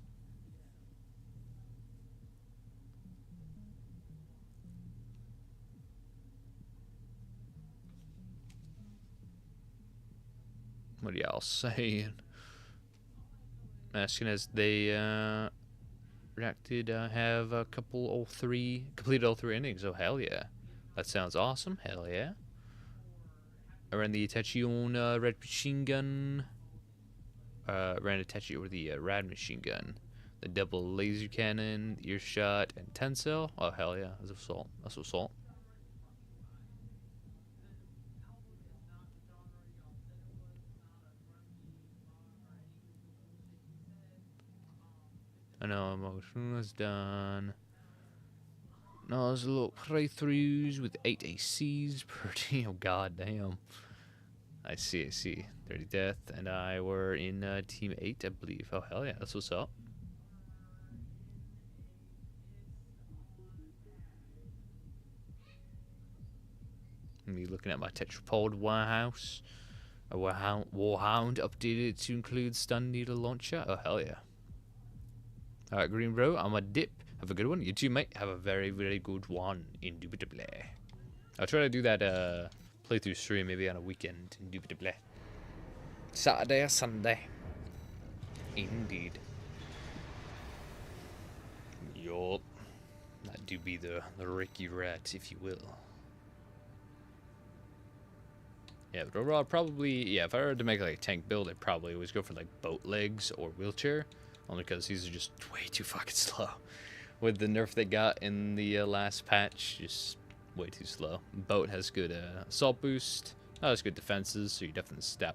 What are y'all saying? Asking as they reacted, have a couple all three completed all three endings. Oh hell yeah, that sounds awesome. Hell yeah. I ran the Itachi on red machine gun. Ran Itachi over the rad machine gun, the double laser cannon, the earshot, and tensile. Oh hell yeah, that's assault. That's assault. I know emotion was done. No, there's a little playthroughs with 8 ACs per team. Oh god damn. I see, I see. Dirty Death and I were in Team 8, I believe. Oh, hell yeah, that's what's up. Me looking at my Tetrapod Warhouse. A Warhound updated to include stun needle launcher. Oh, hell yeah. Alright, Green Bro, I'm a dip. Have a good one. You too, mate. Have a very, very good one, indubitably. I'll try to do that playthrough stream maybe on a weekend, indubitably. Saturday or Sunday. Indeed. Yup. That do be the Ricky Rat, if you will. Yeah, but overall, probably, yeah, if I were to make like a tank build, I'd probably always go for like boat legs or wheelchair. Only because these are just way too fucking slow. With the nerf they got in the last patch, just way too slow. Boat has good assault boost, not as good defenses, so you definitely slap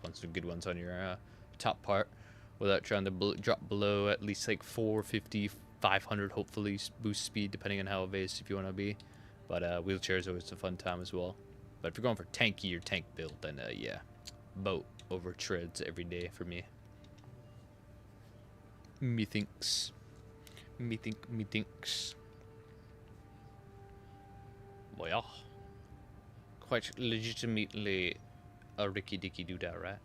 on some good ones on your top part without trying to drop below at least like 450, 500 hopefully boost speed depending on how evasive you want to be. But wheelchair is always a fun time as well. But if you're going for tanky or tank build, then yeah, boat over treads every day for me. Methinks. Methinks. Well, yeah. Quite legitimately a Ricky Dicky Doodah, right?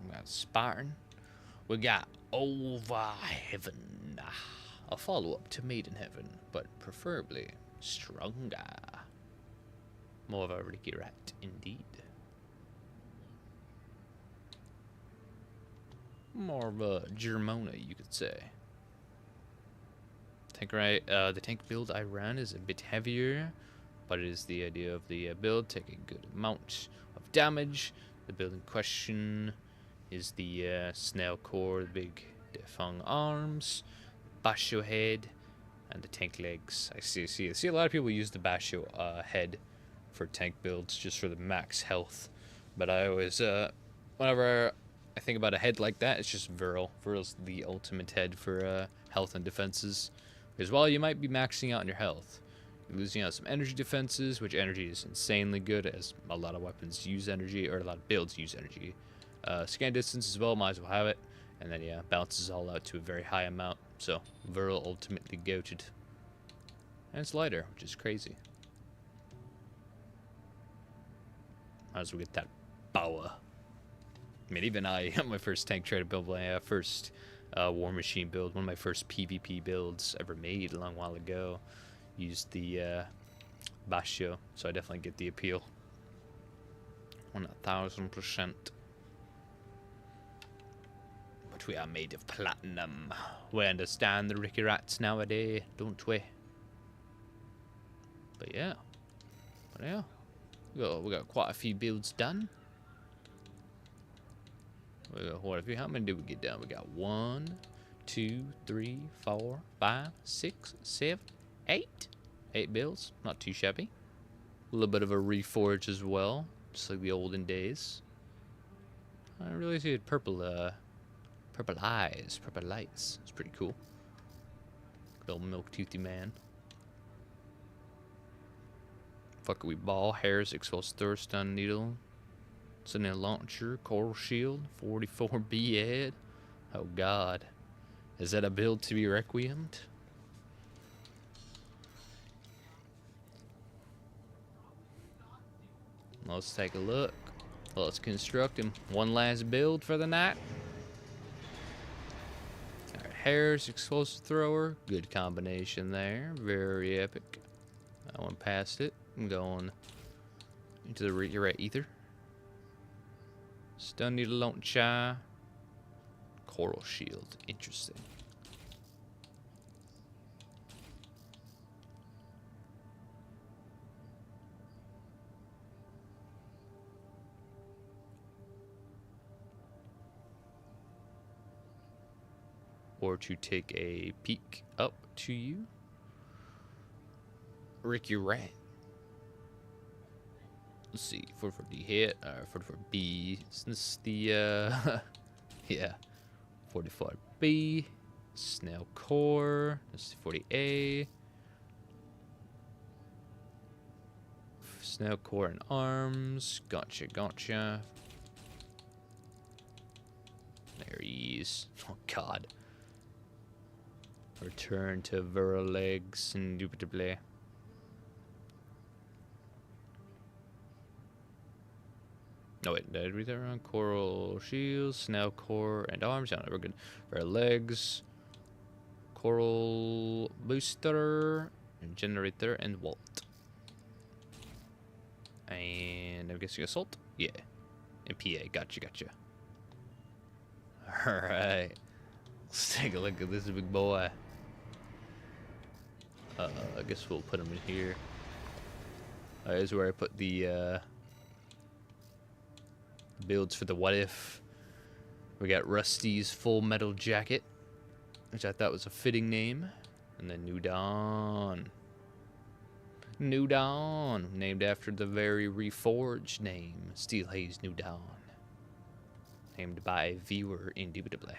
We got Spartan. We got Over Heaven. A follow-up to Maiden Heaven, but preferably stronger. More of a Ricky Rat, indeed. More of a Germona, you could say. The tank build I ran is a bit heavier, but it is the idea of the build. Take a good amount of damage. The build in question is the snail core, the big defung arms, basho head, and the tank legs. I see a lot of people use the basho head for tank builds just for the max health, but I always whenever I think about a head like that, it's just Viril. Viril's the ultimate head for health and defenses. Because while you might be maxing out on your health, you're losing out some energy defenses, which energy is insanely good, as a lot of weapons use energy, or a lot of builds use energy. Scan distance as well, might as well have it. And then, yeah, balances all out to a very high amount. So, Viril ultimately goated. And it's lighter, which is crazy. Might as well get that power. I mean, even I, my first tank trader build, my first War Machine build, one of my first PvP builds ever made a long while ago, used the Basho, so I definitely get the appeal. 1000%. But we are made of platinum. We understand the Ricky Rats nowadays, don't we? But yeah. We got quite a few builds done. How many did we get done? We got 1, 2, 3, 4, 5, 6, 7, 8. 8 builds. Not too shabby. A little bit of a reforge as well, just like the olden days. I really see it purple eyes, purple lights. It's pretty cool. Good old milk toothy man. Fuck we ball, hairs, expose thirst, stun needle. Sentinel Launcher, Coral Shield, 44B head. Oh god. Is that a build to be requiemed? Let's take a look. Let's construct him. One last build for the night. Alright, Harris, Explosive Thrower. Good combination there. Very epic. I went past it. I'm going into the right ether. Stun Needle Launcher. Coral Shield. Interesting. Or to take a peek up to you. Ricky Rat. Let's see, 44D hit, 44B. Since the, yeah, 44B. Snail Core. Let's see, 40A. Snail Core and Arms. Gotcha, gotcha. There he is. Oh, God. Return to Viral Legs, indubitably. No, wait, did I read that wrong? Coral Shields, Snail Core, and Arms. Yeah, no, we're good. Viral Legs, Coral Booster, and Generator, and Vault. And I'm guessing Assault? Yeah. And PA, gotcha, gotcha. Alright. Let's take a look at this big boy. I guess we'll put him in here. This is where I put the builds for the what if. We got Rusty's Full Metal Jacket, which I thought was a fitting name. And then New Dawn. New Dawn, named after the very reforged name, Steel Haze New Dawn. Named by a viewer, indubitably.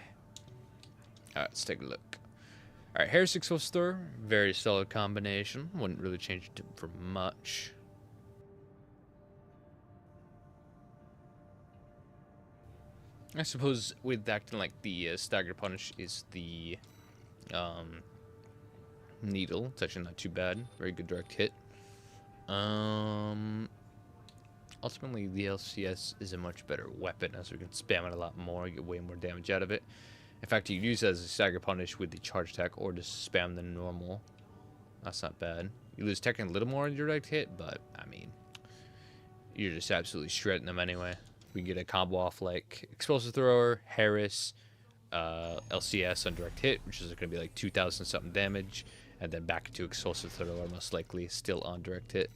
Alright, let's take a look. Alright, Hair 604, very solid combination. Wouldn't really change it for much. I suppose with acting like the Stagger Punish is the needle. It's actually not too bad. Very good direct hit. Ultimately, the LCS is a much better weapon as we can spam it a lot more, get way more damage out of it. In fact, you can use it as a Stagger Punish with the charge attack or just spam the normal. That's not bad. You lose technically a little more in direct hit, but, I mean, you're just absolutely shredding them anyway. We can get a combo off like Explosive Thrower, Harris, LCS on direct hit, which is going to be like 2,000 something damage, and then back to Explosive Thrower, most likely still on direct hit.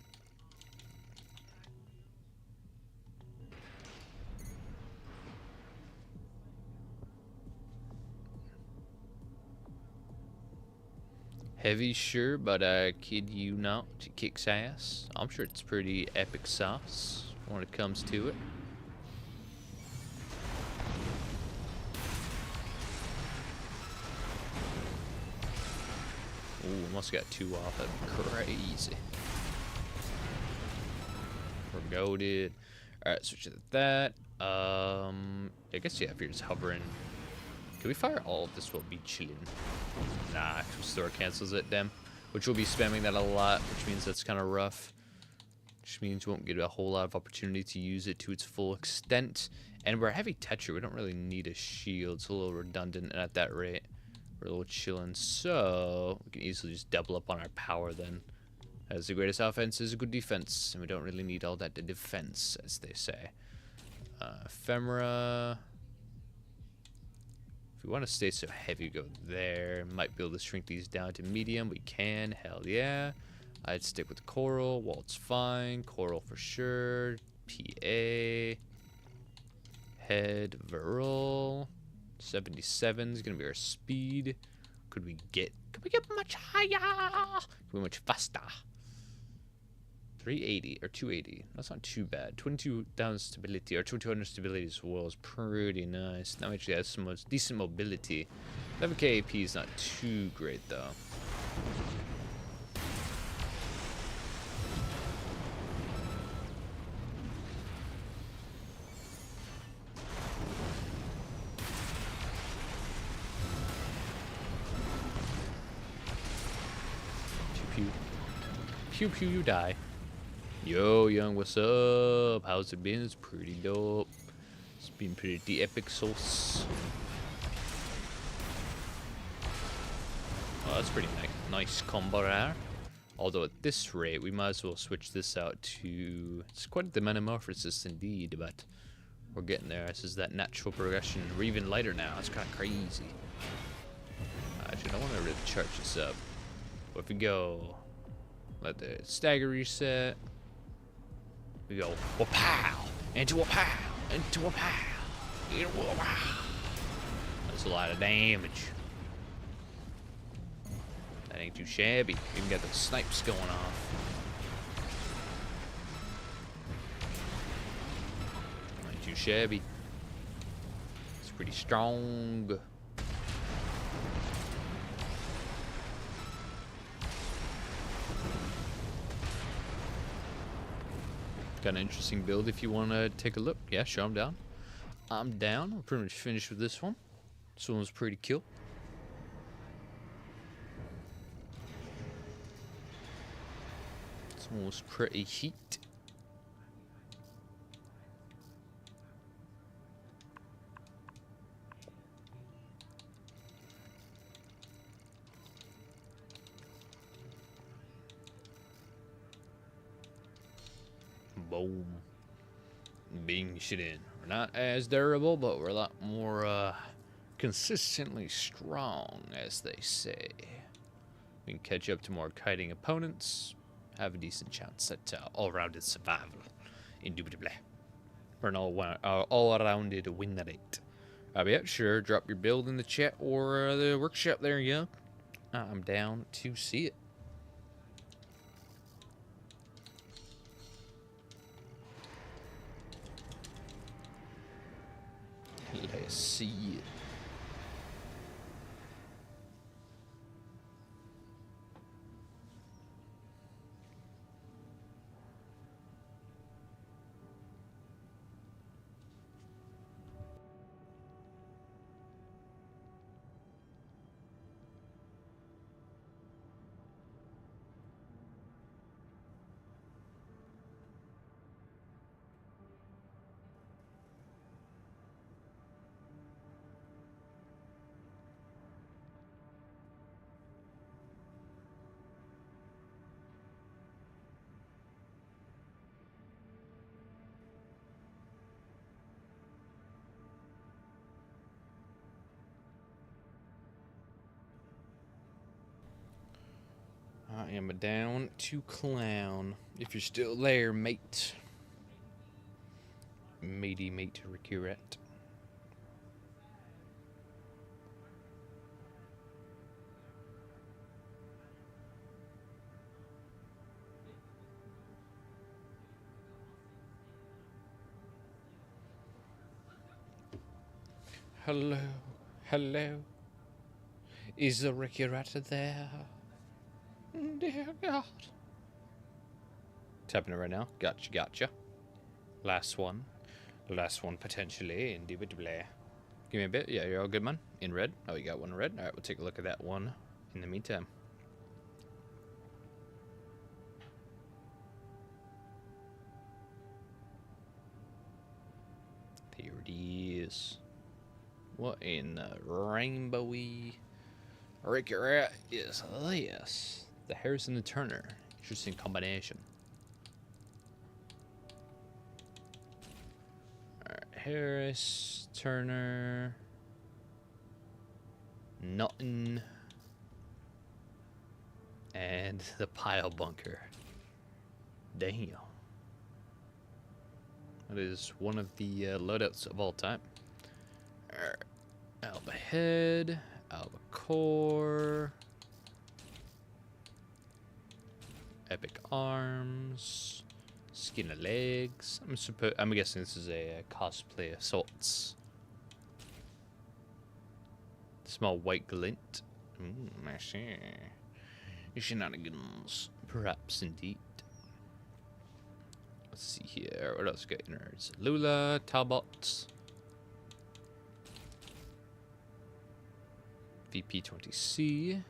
Heavy, sure, but I kid you not, it kicks ass. I'm sure it's pretty epic sauce when it comes to it. Ooh, almost got 2 off. That'd be crazy. We're goated. Alright, switch to that. I guess, yeah, if you're just hovering. Can we fire all of this while be chilling? Nah, Store cancels it, damn. Which we'll be spamming that a lot, which means that's kind of rough. Which means we won't get a whole lot of opportunity to use it to its full extent. And we're heavy Tetra, we don't really need a shield. It's a little redundant, and at that rate, we're a little chilling. So, we can easily just double up on our power then. As the greatest offense is a good defense, and we don't really need all that to defense, as they say. Ephemera. If we want to stay so heavy, go there. Might be able to shrink these down to medium. We can. Hell yeah. I'd stick with Coral. Walt's fine. Coral for sure. PA. Head. Viral. 77 is going to be our speed. Could we get much higher? Could we be much faster? 380 or 280. That's not too bad. 22,000 stability or 2200 stability as well is pretty nice. Now actually has some decent mobility. 11k AP is not too great though. pew pew, you die. Yo, young, what's up? How's it been? It's pretty dope. It's been pretty epic sauce. Oh, that's pretty nice combo there. Although at this rate, we might as well switch this out to... It's quite the metamorphosis indeed, but we're getting there. This is that natural progression. We're even lighter now. It's kind of crazy. Actually, I don't want to really charge this up. But if we go... Let the stagger reset. We go... Wapow! Into a pow! Into a pow! Into a pow! That's a lot of damage. That ain't too shabby. Even got the snipes going off. Ain't too shabby. It's pretty strong. Got an interesting build if you want to take a look. Yeah, sure, I'm down. I'm down. I'm pretty much finished with this one. This one was pretty cool. This one was pretty heat. Boom. Bing shit in. We're not as durable, but we're a lot more consistently strong, as they say. We can catch up to more kiting opponents, have a decent chance at all-rounded survival, indubitably. For an all-rounded win rate. But yeah, sure, drop your build in the chat or the workshop there, yeah. I'm down to see it. Let's see it. I am down to clown. If you're still there, mate. Matey mate Ricuret. Hello, hello. Is the Ricuret there? Dear God. Tapping it right now. Gotcha, gotcha. Last one. Last one potentially. Indubitably. Give me a bit. Yeah, you're all good, man. In red. Oh, you got one in red. All right, we'll take a look at that one in the meantime. Here it is. What in the rainbowy Ricuret is this? The Harrison and Turner. Interesting combination. Alright, Harris, Turner, Nutton, and the Pile Bunker. Damn. That is one of the loadouts of all time. Alright. Alba Head, Alba Core, Epic Arms, Skin of Legs. I'm guessing this is a cosplay assaults. Small white glint. I see. Shenanigans. Perhaps indeed. Let's see here. What else got innards? Lula, Talbot. VP20C.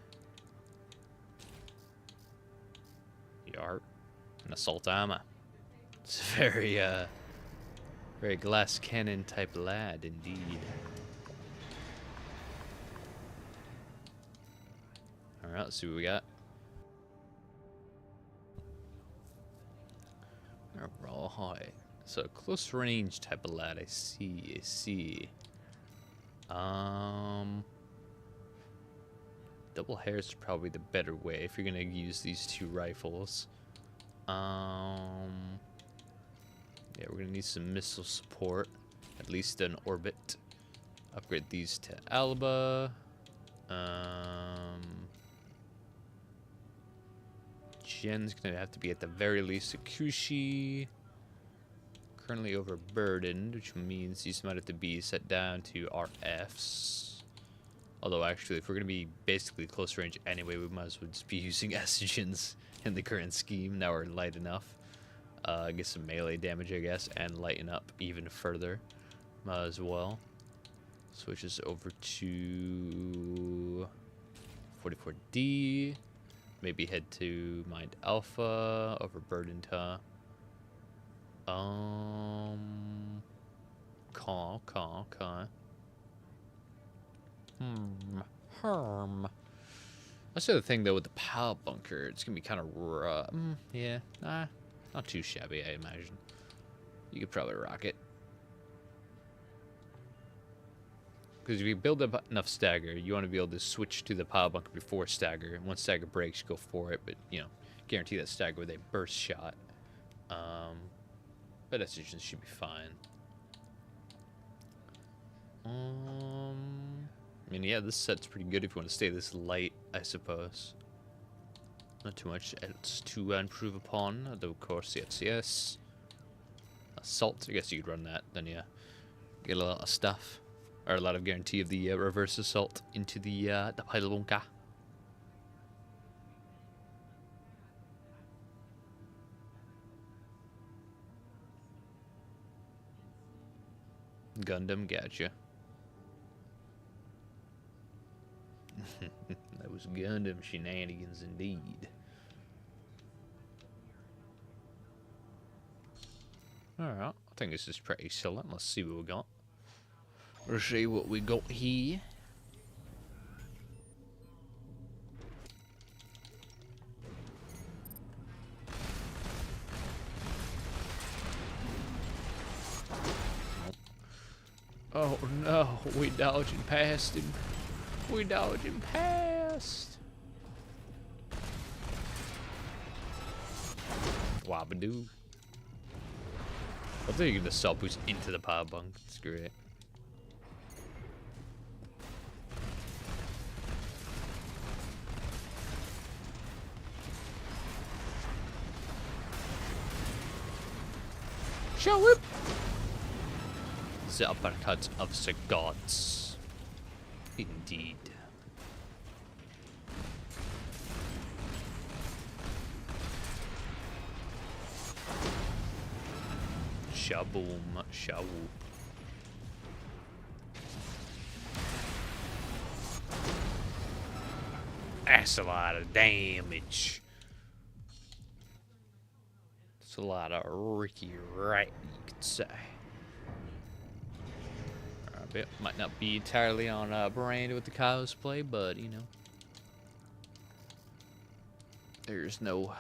Yarp. and assault armor. It's a very glass cannon type lad indeed. Alright, let's see what we got. Alright. So close range type of lad, I see. Double hairs is probably the better way if you're gonna use these two rifles. Yeah, we're gonna need some missile support, at least an orbit. Upgrade these to Alba. Jen's gonna have to be at the very least a Kushi. Currently overburdened, which means these might have to be set down to RFs. Although actually, if we're gonna be basically close range anyway, we might as well just be using estrogens in the current scheme. Now we're light enough. Get some melee damage, I guess, and lighten up even further. Might as well. Switches over to 44D. Maybe head to Mind Alpha. Overburdened, huh? Okay. That's the other thing, though, with the power bunker. It's gonna be kind of rough. Yeah, not too shabby, I imagine. You could probably rock it. Because if you build up enough stagger, you want to be able to switch to the power bunker before stagger. And once stagger breaks, go for it. But, you know, guarantee that stagger with a burst shot. But that should be fine. I mean, yeah, this set's pretty good if you want to stay this light, I suppose. Not too much else to improve upon, though, of course, yes. Assault, I guess you could run that, then yeah. Get a lot of stuff. Or a lot of guarantee of the reverse assault into the pilot bunker. Gundam, gotcha. That was Gundam shenanigans indeed. Alright, I think this is pretty solid. Let's see what we got. Let's see what we got here. Oh no, we dodging past him. We dodging past. Wabadoo. I think you can just stop push into the power bunk. It's great. Show him! The uppercut of the gods. Indeed. Shaboom, shawoo. That's a lot of damage. It's a lot of Ricky right, you could say. It might not be entirely on brand with the cosplay, but you know, there's no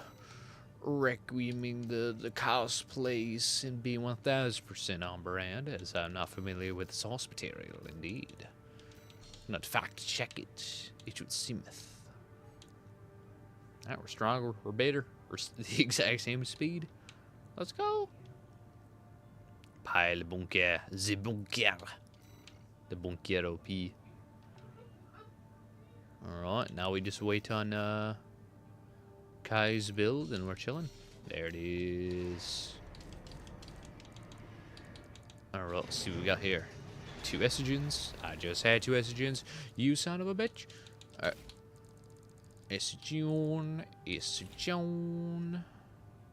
requieming the cosplays and being 1000% on brand, as I'm not familiar with the source material. Indeed, not fact check it. It would seemeth. Alright, we're stronger, we're better, we're the exact same speed. Let's go. Pile bunker, the bunker. The bunker OP. Alright, now we just wait on Kai's build and we're chilling. There it is. Alright, let's see what we got here. 2 estrogens. I just had 2 estrogens. You son of a bitch. Alright. Estrogen.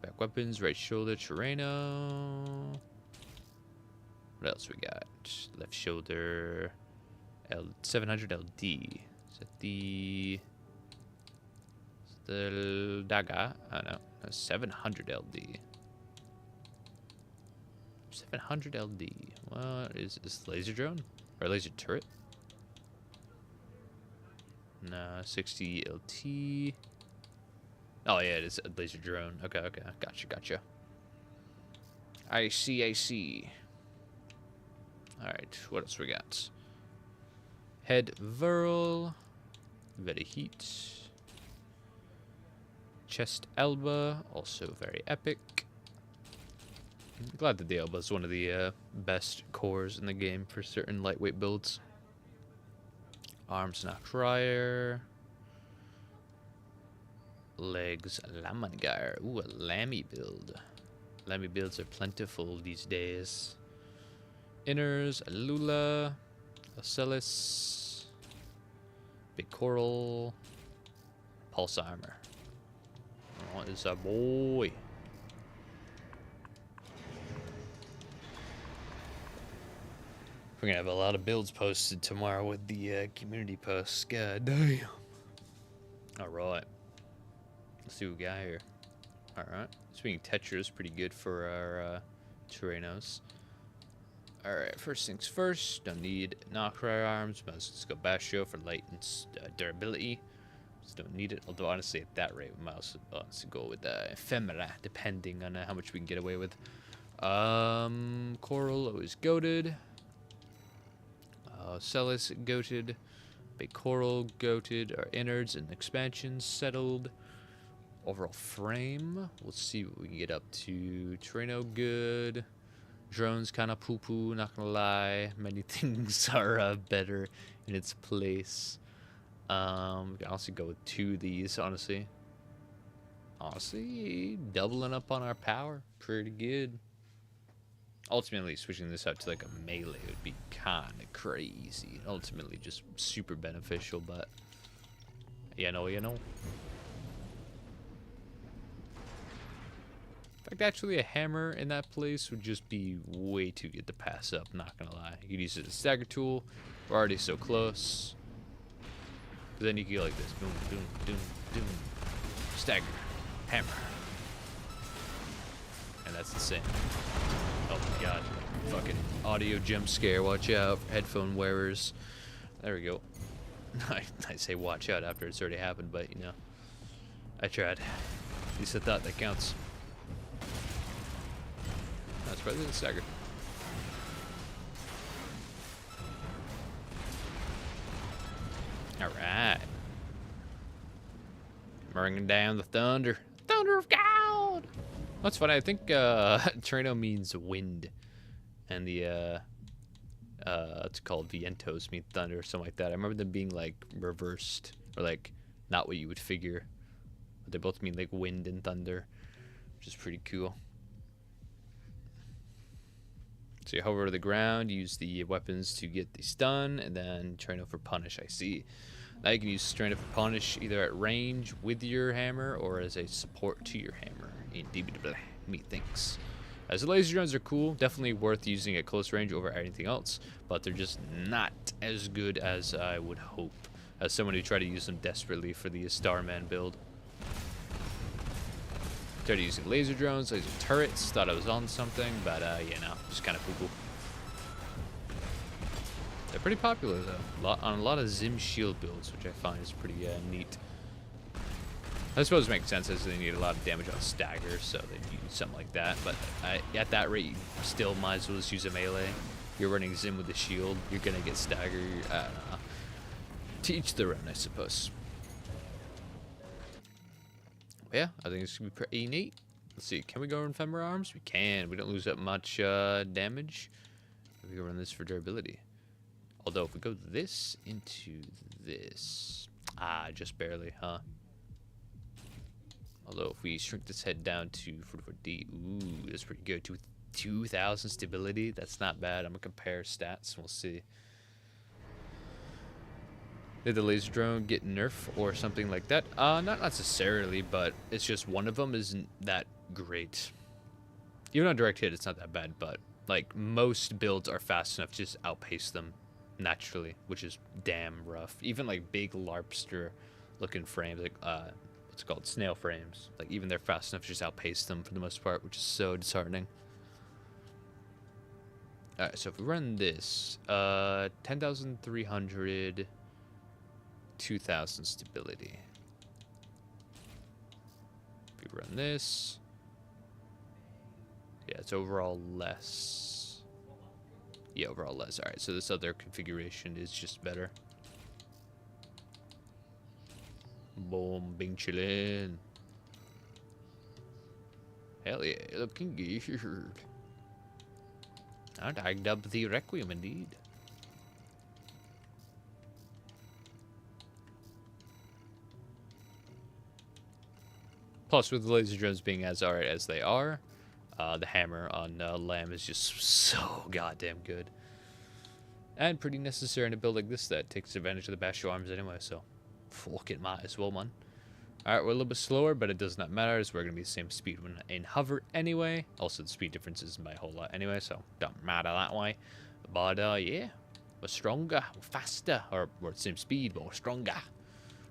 Back weapons, right shoulder, Terreno. What else we got? Left shoulder, 700 LD. Is that the the dagger. I don't know. 700 LD. 700 LD. What is this? Laser drone? Or laser turret? No, 60 LT. Oh, yeah, it is a laser drone. Okay, okay. Gotcha. I see. Alright, what else we got? Head Verl. Very heat. Chest Elba. Also very epic. I'm glad that the Elba is one of the best cores in the game for certain lightweight builds. Arms Knockrier. Legs Lamangar. Ooh, a Lammy build. Lammy builds are plentiful these days. Inners Lula. Ocellus. Big Coral. Pulse Armor. What is a boy? We're gonna have a lot of builds posted tomorrow with the community posts. God damn. Alright. Let's see what we got here. Alright. Speaking Tetra is pretty good for our Tyrannos. Alright, first things first. Don't need Knockrier arms. Let's go Bastio for light and durability. Just don't need it. Although, honestly, at that rate, we might also go with Ephemera, depending on how much we can get away with. Coral always goated. Celis goated. Big Coral goated. Our innards and expansions settled. Overall frame. Let's see what we can get up to. Terreno good. Drones kind of poo-poo, not gonna lie. Many things are better in its place. We can also go with 2 of these, honestly. Doubling up on our power. Pretty good. Ultimately, switching this out to like a melee would be kind of crazy. Ultimately, just super beneficial, but you know. In fact, actually, a hammer in that place would just be way too good to pass up, not gonna lie. You could use it as a stagger tool. We're already so close. But then you can go like this. Boom. Stagger. Hammer. And that's the same. Oh my god. Fucking audio jump scare. Watch out for headphone wearers. There we go. I say watch out after it's already happened, but you know. I tried. At least I thought that counts. That's probably the stagger. Alright. Bringing down the thunder. Thunder of God! That's funny. I think Trino means wind. And the, it's called vientos mean thunder or something like that. I remember them being like reversed. Or like not what you would figure. But they both mean like wind and thunder. Which is pretty cool. So you hover to the ground, use the weapons to get the stun, and then Trino for punish, I see. Now you can use Trino for punish either at range with your hammer or as a support to your hammer. Indubitably, methinks. As the laser drones are cool, definitely worth using at close range over anything else, but they're just not as good as I would hope, as someone who tried to use them desperately for the Starman build. Started using laser drones, laser turrets, thought I was on something, but you know, just kind of poo-poo. They're pretty popular though, on a lot of Zim shield builds, which I find is pretty neat. I suppose it makes sense as they need a lot of damage on stagger, so they'd use something like that, but at that rate, you still might as well just use a melee. You're running Zim with the shield, you're gonna get stagger, I don't know. To each their own, I suppose. Yeah, I think it's gonna be pretty neat. Let's see, can we go in Ephemera arms? We can. We don't lose that much damage. We can run this for durability. Although if we go this into this, just barely, huh? Although if we shrink this head down to 44D, ooh, that's pretty good. 2,000 stability, that's not bad. I'm gonna compare stats and we'll see. Did the laser drone get nerf or something like that? Not necessarily, but it's just one of them isn't that great. Even on direct hit, it's not that bad, but like most builds are fast enough to just outpace them naturally, which is damn rough. Even like big larpster looking frames, like what's what's it called, snail frames. Like even they're fast enough to just outpace them for the most part, which is so disheartening. All right, so if we run this, 10,300, 2,000 stability. If we run this, yeah, it's overall less. Yeah, overall less. All right, so this other configuration is just better. Boom, bing chillin'. Hell yeah, looking good. And I dubbed the Requiem indeed. Plus, with the laser drones being as alright as they are, the hammer on Lamb is just so goddamn good. And pretty necessary in a build like this that takes advantage of the Basho arms anyway, so fuck it, might as well, man. Alright, we're a little bit slower, but it does not matter, as we're going to be the same speed when in hover anyway. Also, the speed difference isn't by a whole lot anyway, so don't matter that way. But, yeah, we're stronger, we're faster, or we're the same speed, but we're stronger.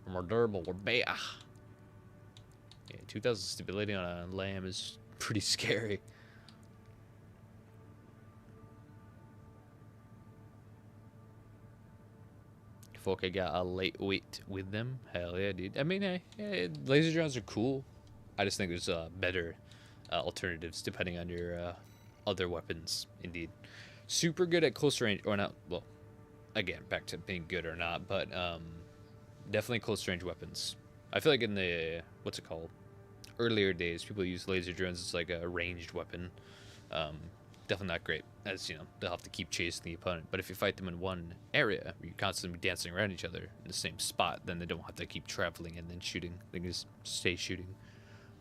We're more durable, we're better. Yeah, 2,000 stability on a Lamb is pretty scary. Fuck, I got a lightweight with them. Hell yeah, dude. I mean, hey, laser drones are cool. I just think there's better alternatives depending on your other weapons. Indeed, super good at close range, or not. Well, again, back to being good or not, but definitely close range weapons. I feel like in the what's it called, earlier days, people use laser drones as like a ranged weapon. Definitely not great, as you know, they'll have to keep chasing the opponent. But if you fight them in one area, where you're constantly dancing around each other in the same spot, then they don't have to keep traveling and then shooting. They can just stay shooting.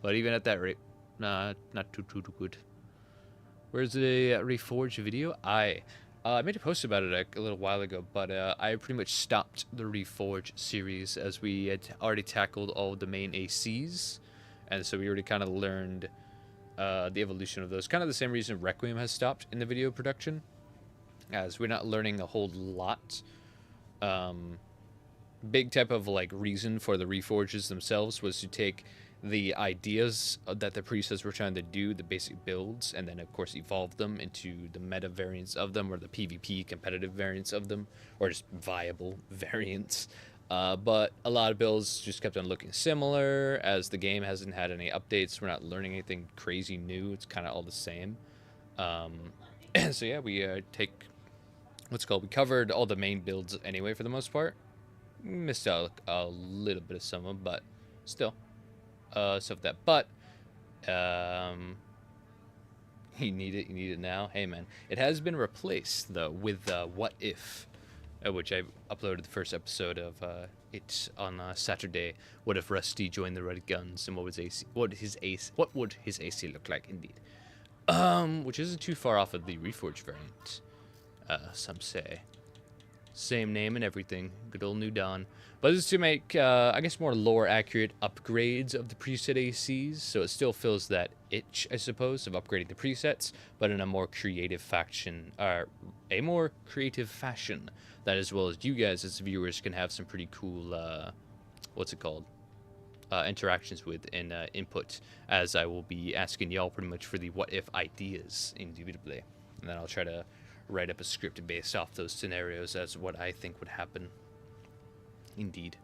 But even at that rate, nah, not too good. Where's the Reforge video? I made a post about it a little while ago, but I pretty much stopped the Reforge series as we had already tackled all the main ACs, and so we already kind of learned the evolution of those. Kind of the same reason Requiem has stopped in the video production, as we're not learning a whole lot. Big type of like reason for the Reforges themselves was to take the ideas that the presets were trying to do, the basic builds, and then of course evolve them into the meta variants of them, or the PvP competitive variants of them, or just viable variants. But a lot of builds just kept on looking similar, as the game hasn't had any updates. We're not learning anything crazy new. It's kind of all the same. So yeah, we we covered all the main builds anyway for the most part. Missed out a little bit of some of them, but still. Stuff that. But you need it now. Hey man, it has been replaced though with What If, which I uploaded the first episode of it on Saturday. What if Rusty joined the Red Guns, and what would his AC look like? Indeed, which isn't too far off of the Reforged variant. Some say. Same name and everything. Good old New Dawn. But this is to make, I guess, more lore accurate upgrades of the preset ACs. So it still fills that itch, I suppose, of upgrading the presets, but in a more creative fashion. That as well as you guys as viewers can have some pretty cool, interactions with and input, as I will be asking y'all pretty much for the what if ideas, indubitably. And then I'll try to write up a script based off those scenarios as what I think would happen. Indeed.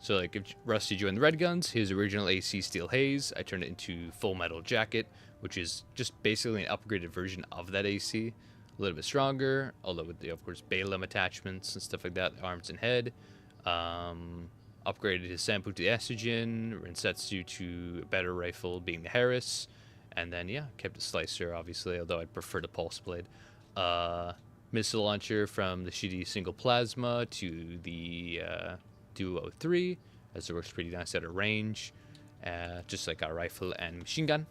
So like if Rusty joined the Red Guns, his original AC Steel Haze, I turned it into Full Metal Jacket, which is just basically an upgraded version of that AC. A little bit stronger, although with the, of course, Balaam attachments and stuff like that, the arms and head. Upgraded his Sampu to Estrogen, Rensetsu to a better rifle being the Harris, and then yeah, kept a Slicer obviously, although I'd prefer the Pulse Blade. Missile launcher from the shitty single plasma to the Duo 3, as it works pretty nice at a range, just like our rifle and machine gun.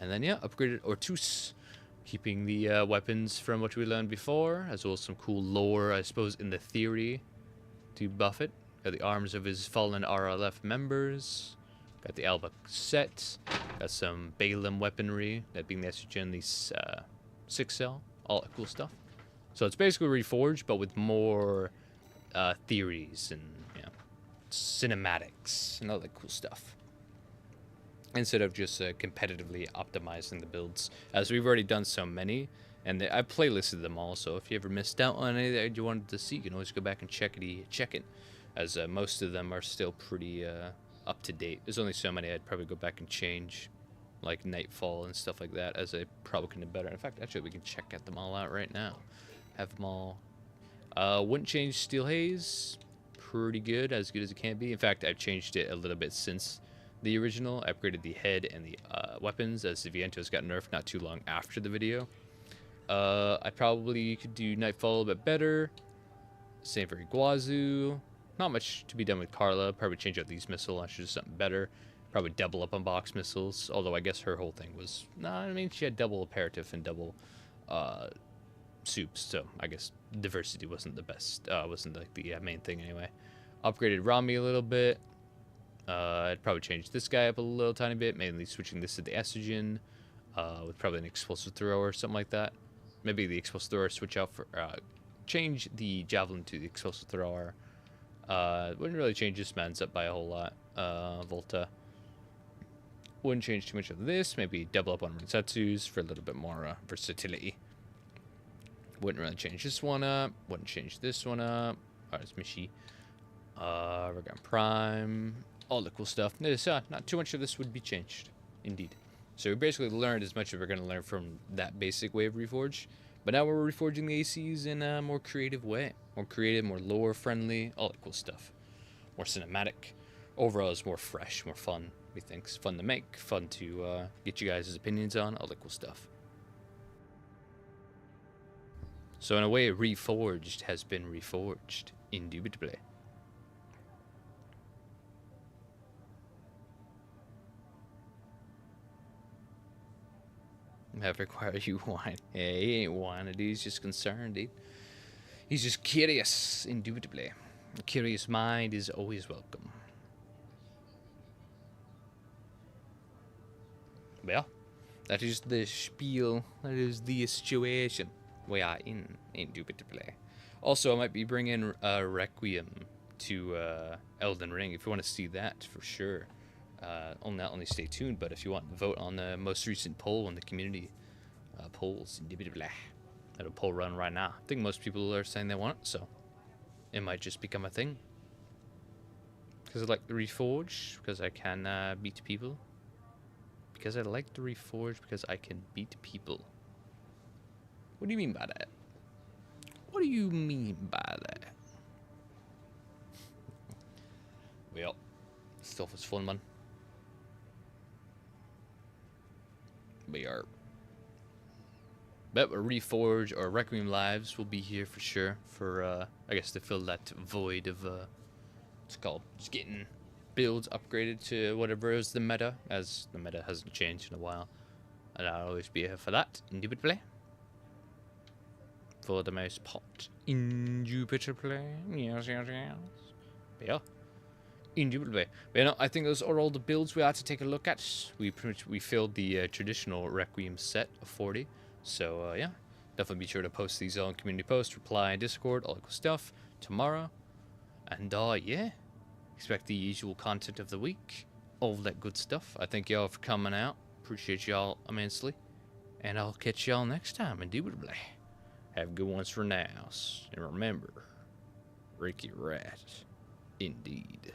And then yeah, upgraded Ortus, keeping the weapons from what we learned before, as well as some cool lore, I suppose, in the theory to buff it. Got the arms of his fallen RLF members. Got the Alba set. Got some Balaam weaponry, that being the Estrogen, these 6-cell, all that cool stuff. So it's basically Reforged, but with more theories and cinematics and all that cool stuff. instead of just competitively optimizing the builds, as we've already done so many, and I've playlisted them all. So if you ever missed out on any that you wanted to see, you can always go back and check it, as most of them are still pretty up to date. There's only so many I'd probably go back and change, like Nightfall and stuff like that, as I probably can do better. In fact, actually, we can check them all out right now. Have them all. Wouldn't change Steel Haze. Pretty good as it can be. In fact, I've changed it a little bit since the original. I upgraded the head and the weapons, as the Vientos got nerfed not too long after the video. I probably could do Nightfall a little bit better. Same for Iguazu. Not much to be done with Carla. Probably change out these missiles. I should do something better. Probably double up on box missiles. Although I guess her whole thing was... Nah, I mean, she had double aperitif and double soups. So I guess diversity wasn't the best. Wasn't like the main thing anyway. Upgraded Rami a little bit. I'd probably change this guy up a little tiny bit. Mainly switching this to the Estrogen. With probably an explosive thrower or something like that. Maybe the explosive thrower switch out for... change the Javelin to the explosive thrower. Wouldn't really change this man's up by a whole lot. Volta. Wouldn't change too much of this. Maybe double up on Rensetsu's for a little bit more versatility. Wouldn't really change this one up. Wouldn't change this one up. Alright, it's Mishi. Requiem Prime. All the cool stuff. Notice, not too much of this would be changed. Indeed. So we basically learned as much as we're going to learn from that basic way of Reforge. But now we're reforging the ACs in a more creative way. More creative, more lore friendly, all that cool stuff. More cinematic. Overall, it's more fresh, more fun, we think. It's fun to make, fun to get you guys' opinions on, all that cool stuff. So in a way, Reforged has been reforged, indubitably. Have required you whine. Yeah, he ain't whining, dude. He's just concerned, dude. He's just curious, indubitably. A curious mind is always welcome. Well, that is the spiel. That is the situation we are in, indubitably. Also, I might be bringing Requiem to Elden Ring if you want to see that for sure. Not only stay tuned, but if you want to vote on the most recent poll on the community polls, indubitably. At a poll run right now. I think most people are saying they want it, so it might just become a thing. Because I like the Reforge, because I can beat people. Because I like the Reforge, because I can beat people. What do you mean by that? What do you mean by that? Well, stuff was fun, man. We are. But Reforge or Requiem Lives will be here for sure. For I guess to fill that void of what's it called? Just getting builds upgraded to whatever is the meta, as the meta hasn't changed in a while. And I'll always be here for that, indubitably. For the most part. Indubitably. Yes. But yeah. Indubitably. But you know, I think those are all the builds we had to take a look at. We filled the traditional Requiem set of 40. So yeah, definitely be sure to post these on community post, reply in Discord, all that cool stuff tomorrow. And yeah, expect the usual content of the week, all that good stuff. I thank y'all for coming out. Appreciate y'all immensely. And I'll catch y'all next time, indubitably. Have good ones for now. And remember, Ricky Rat, indeed.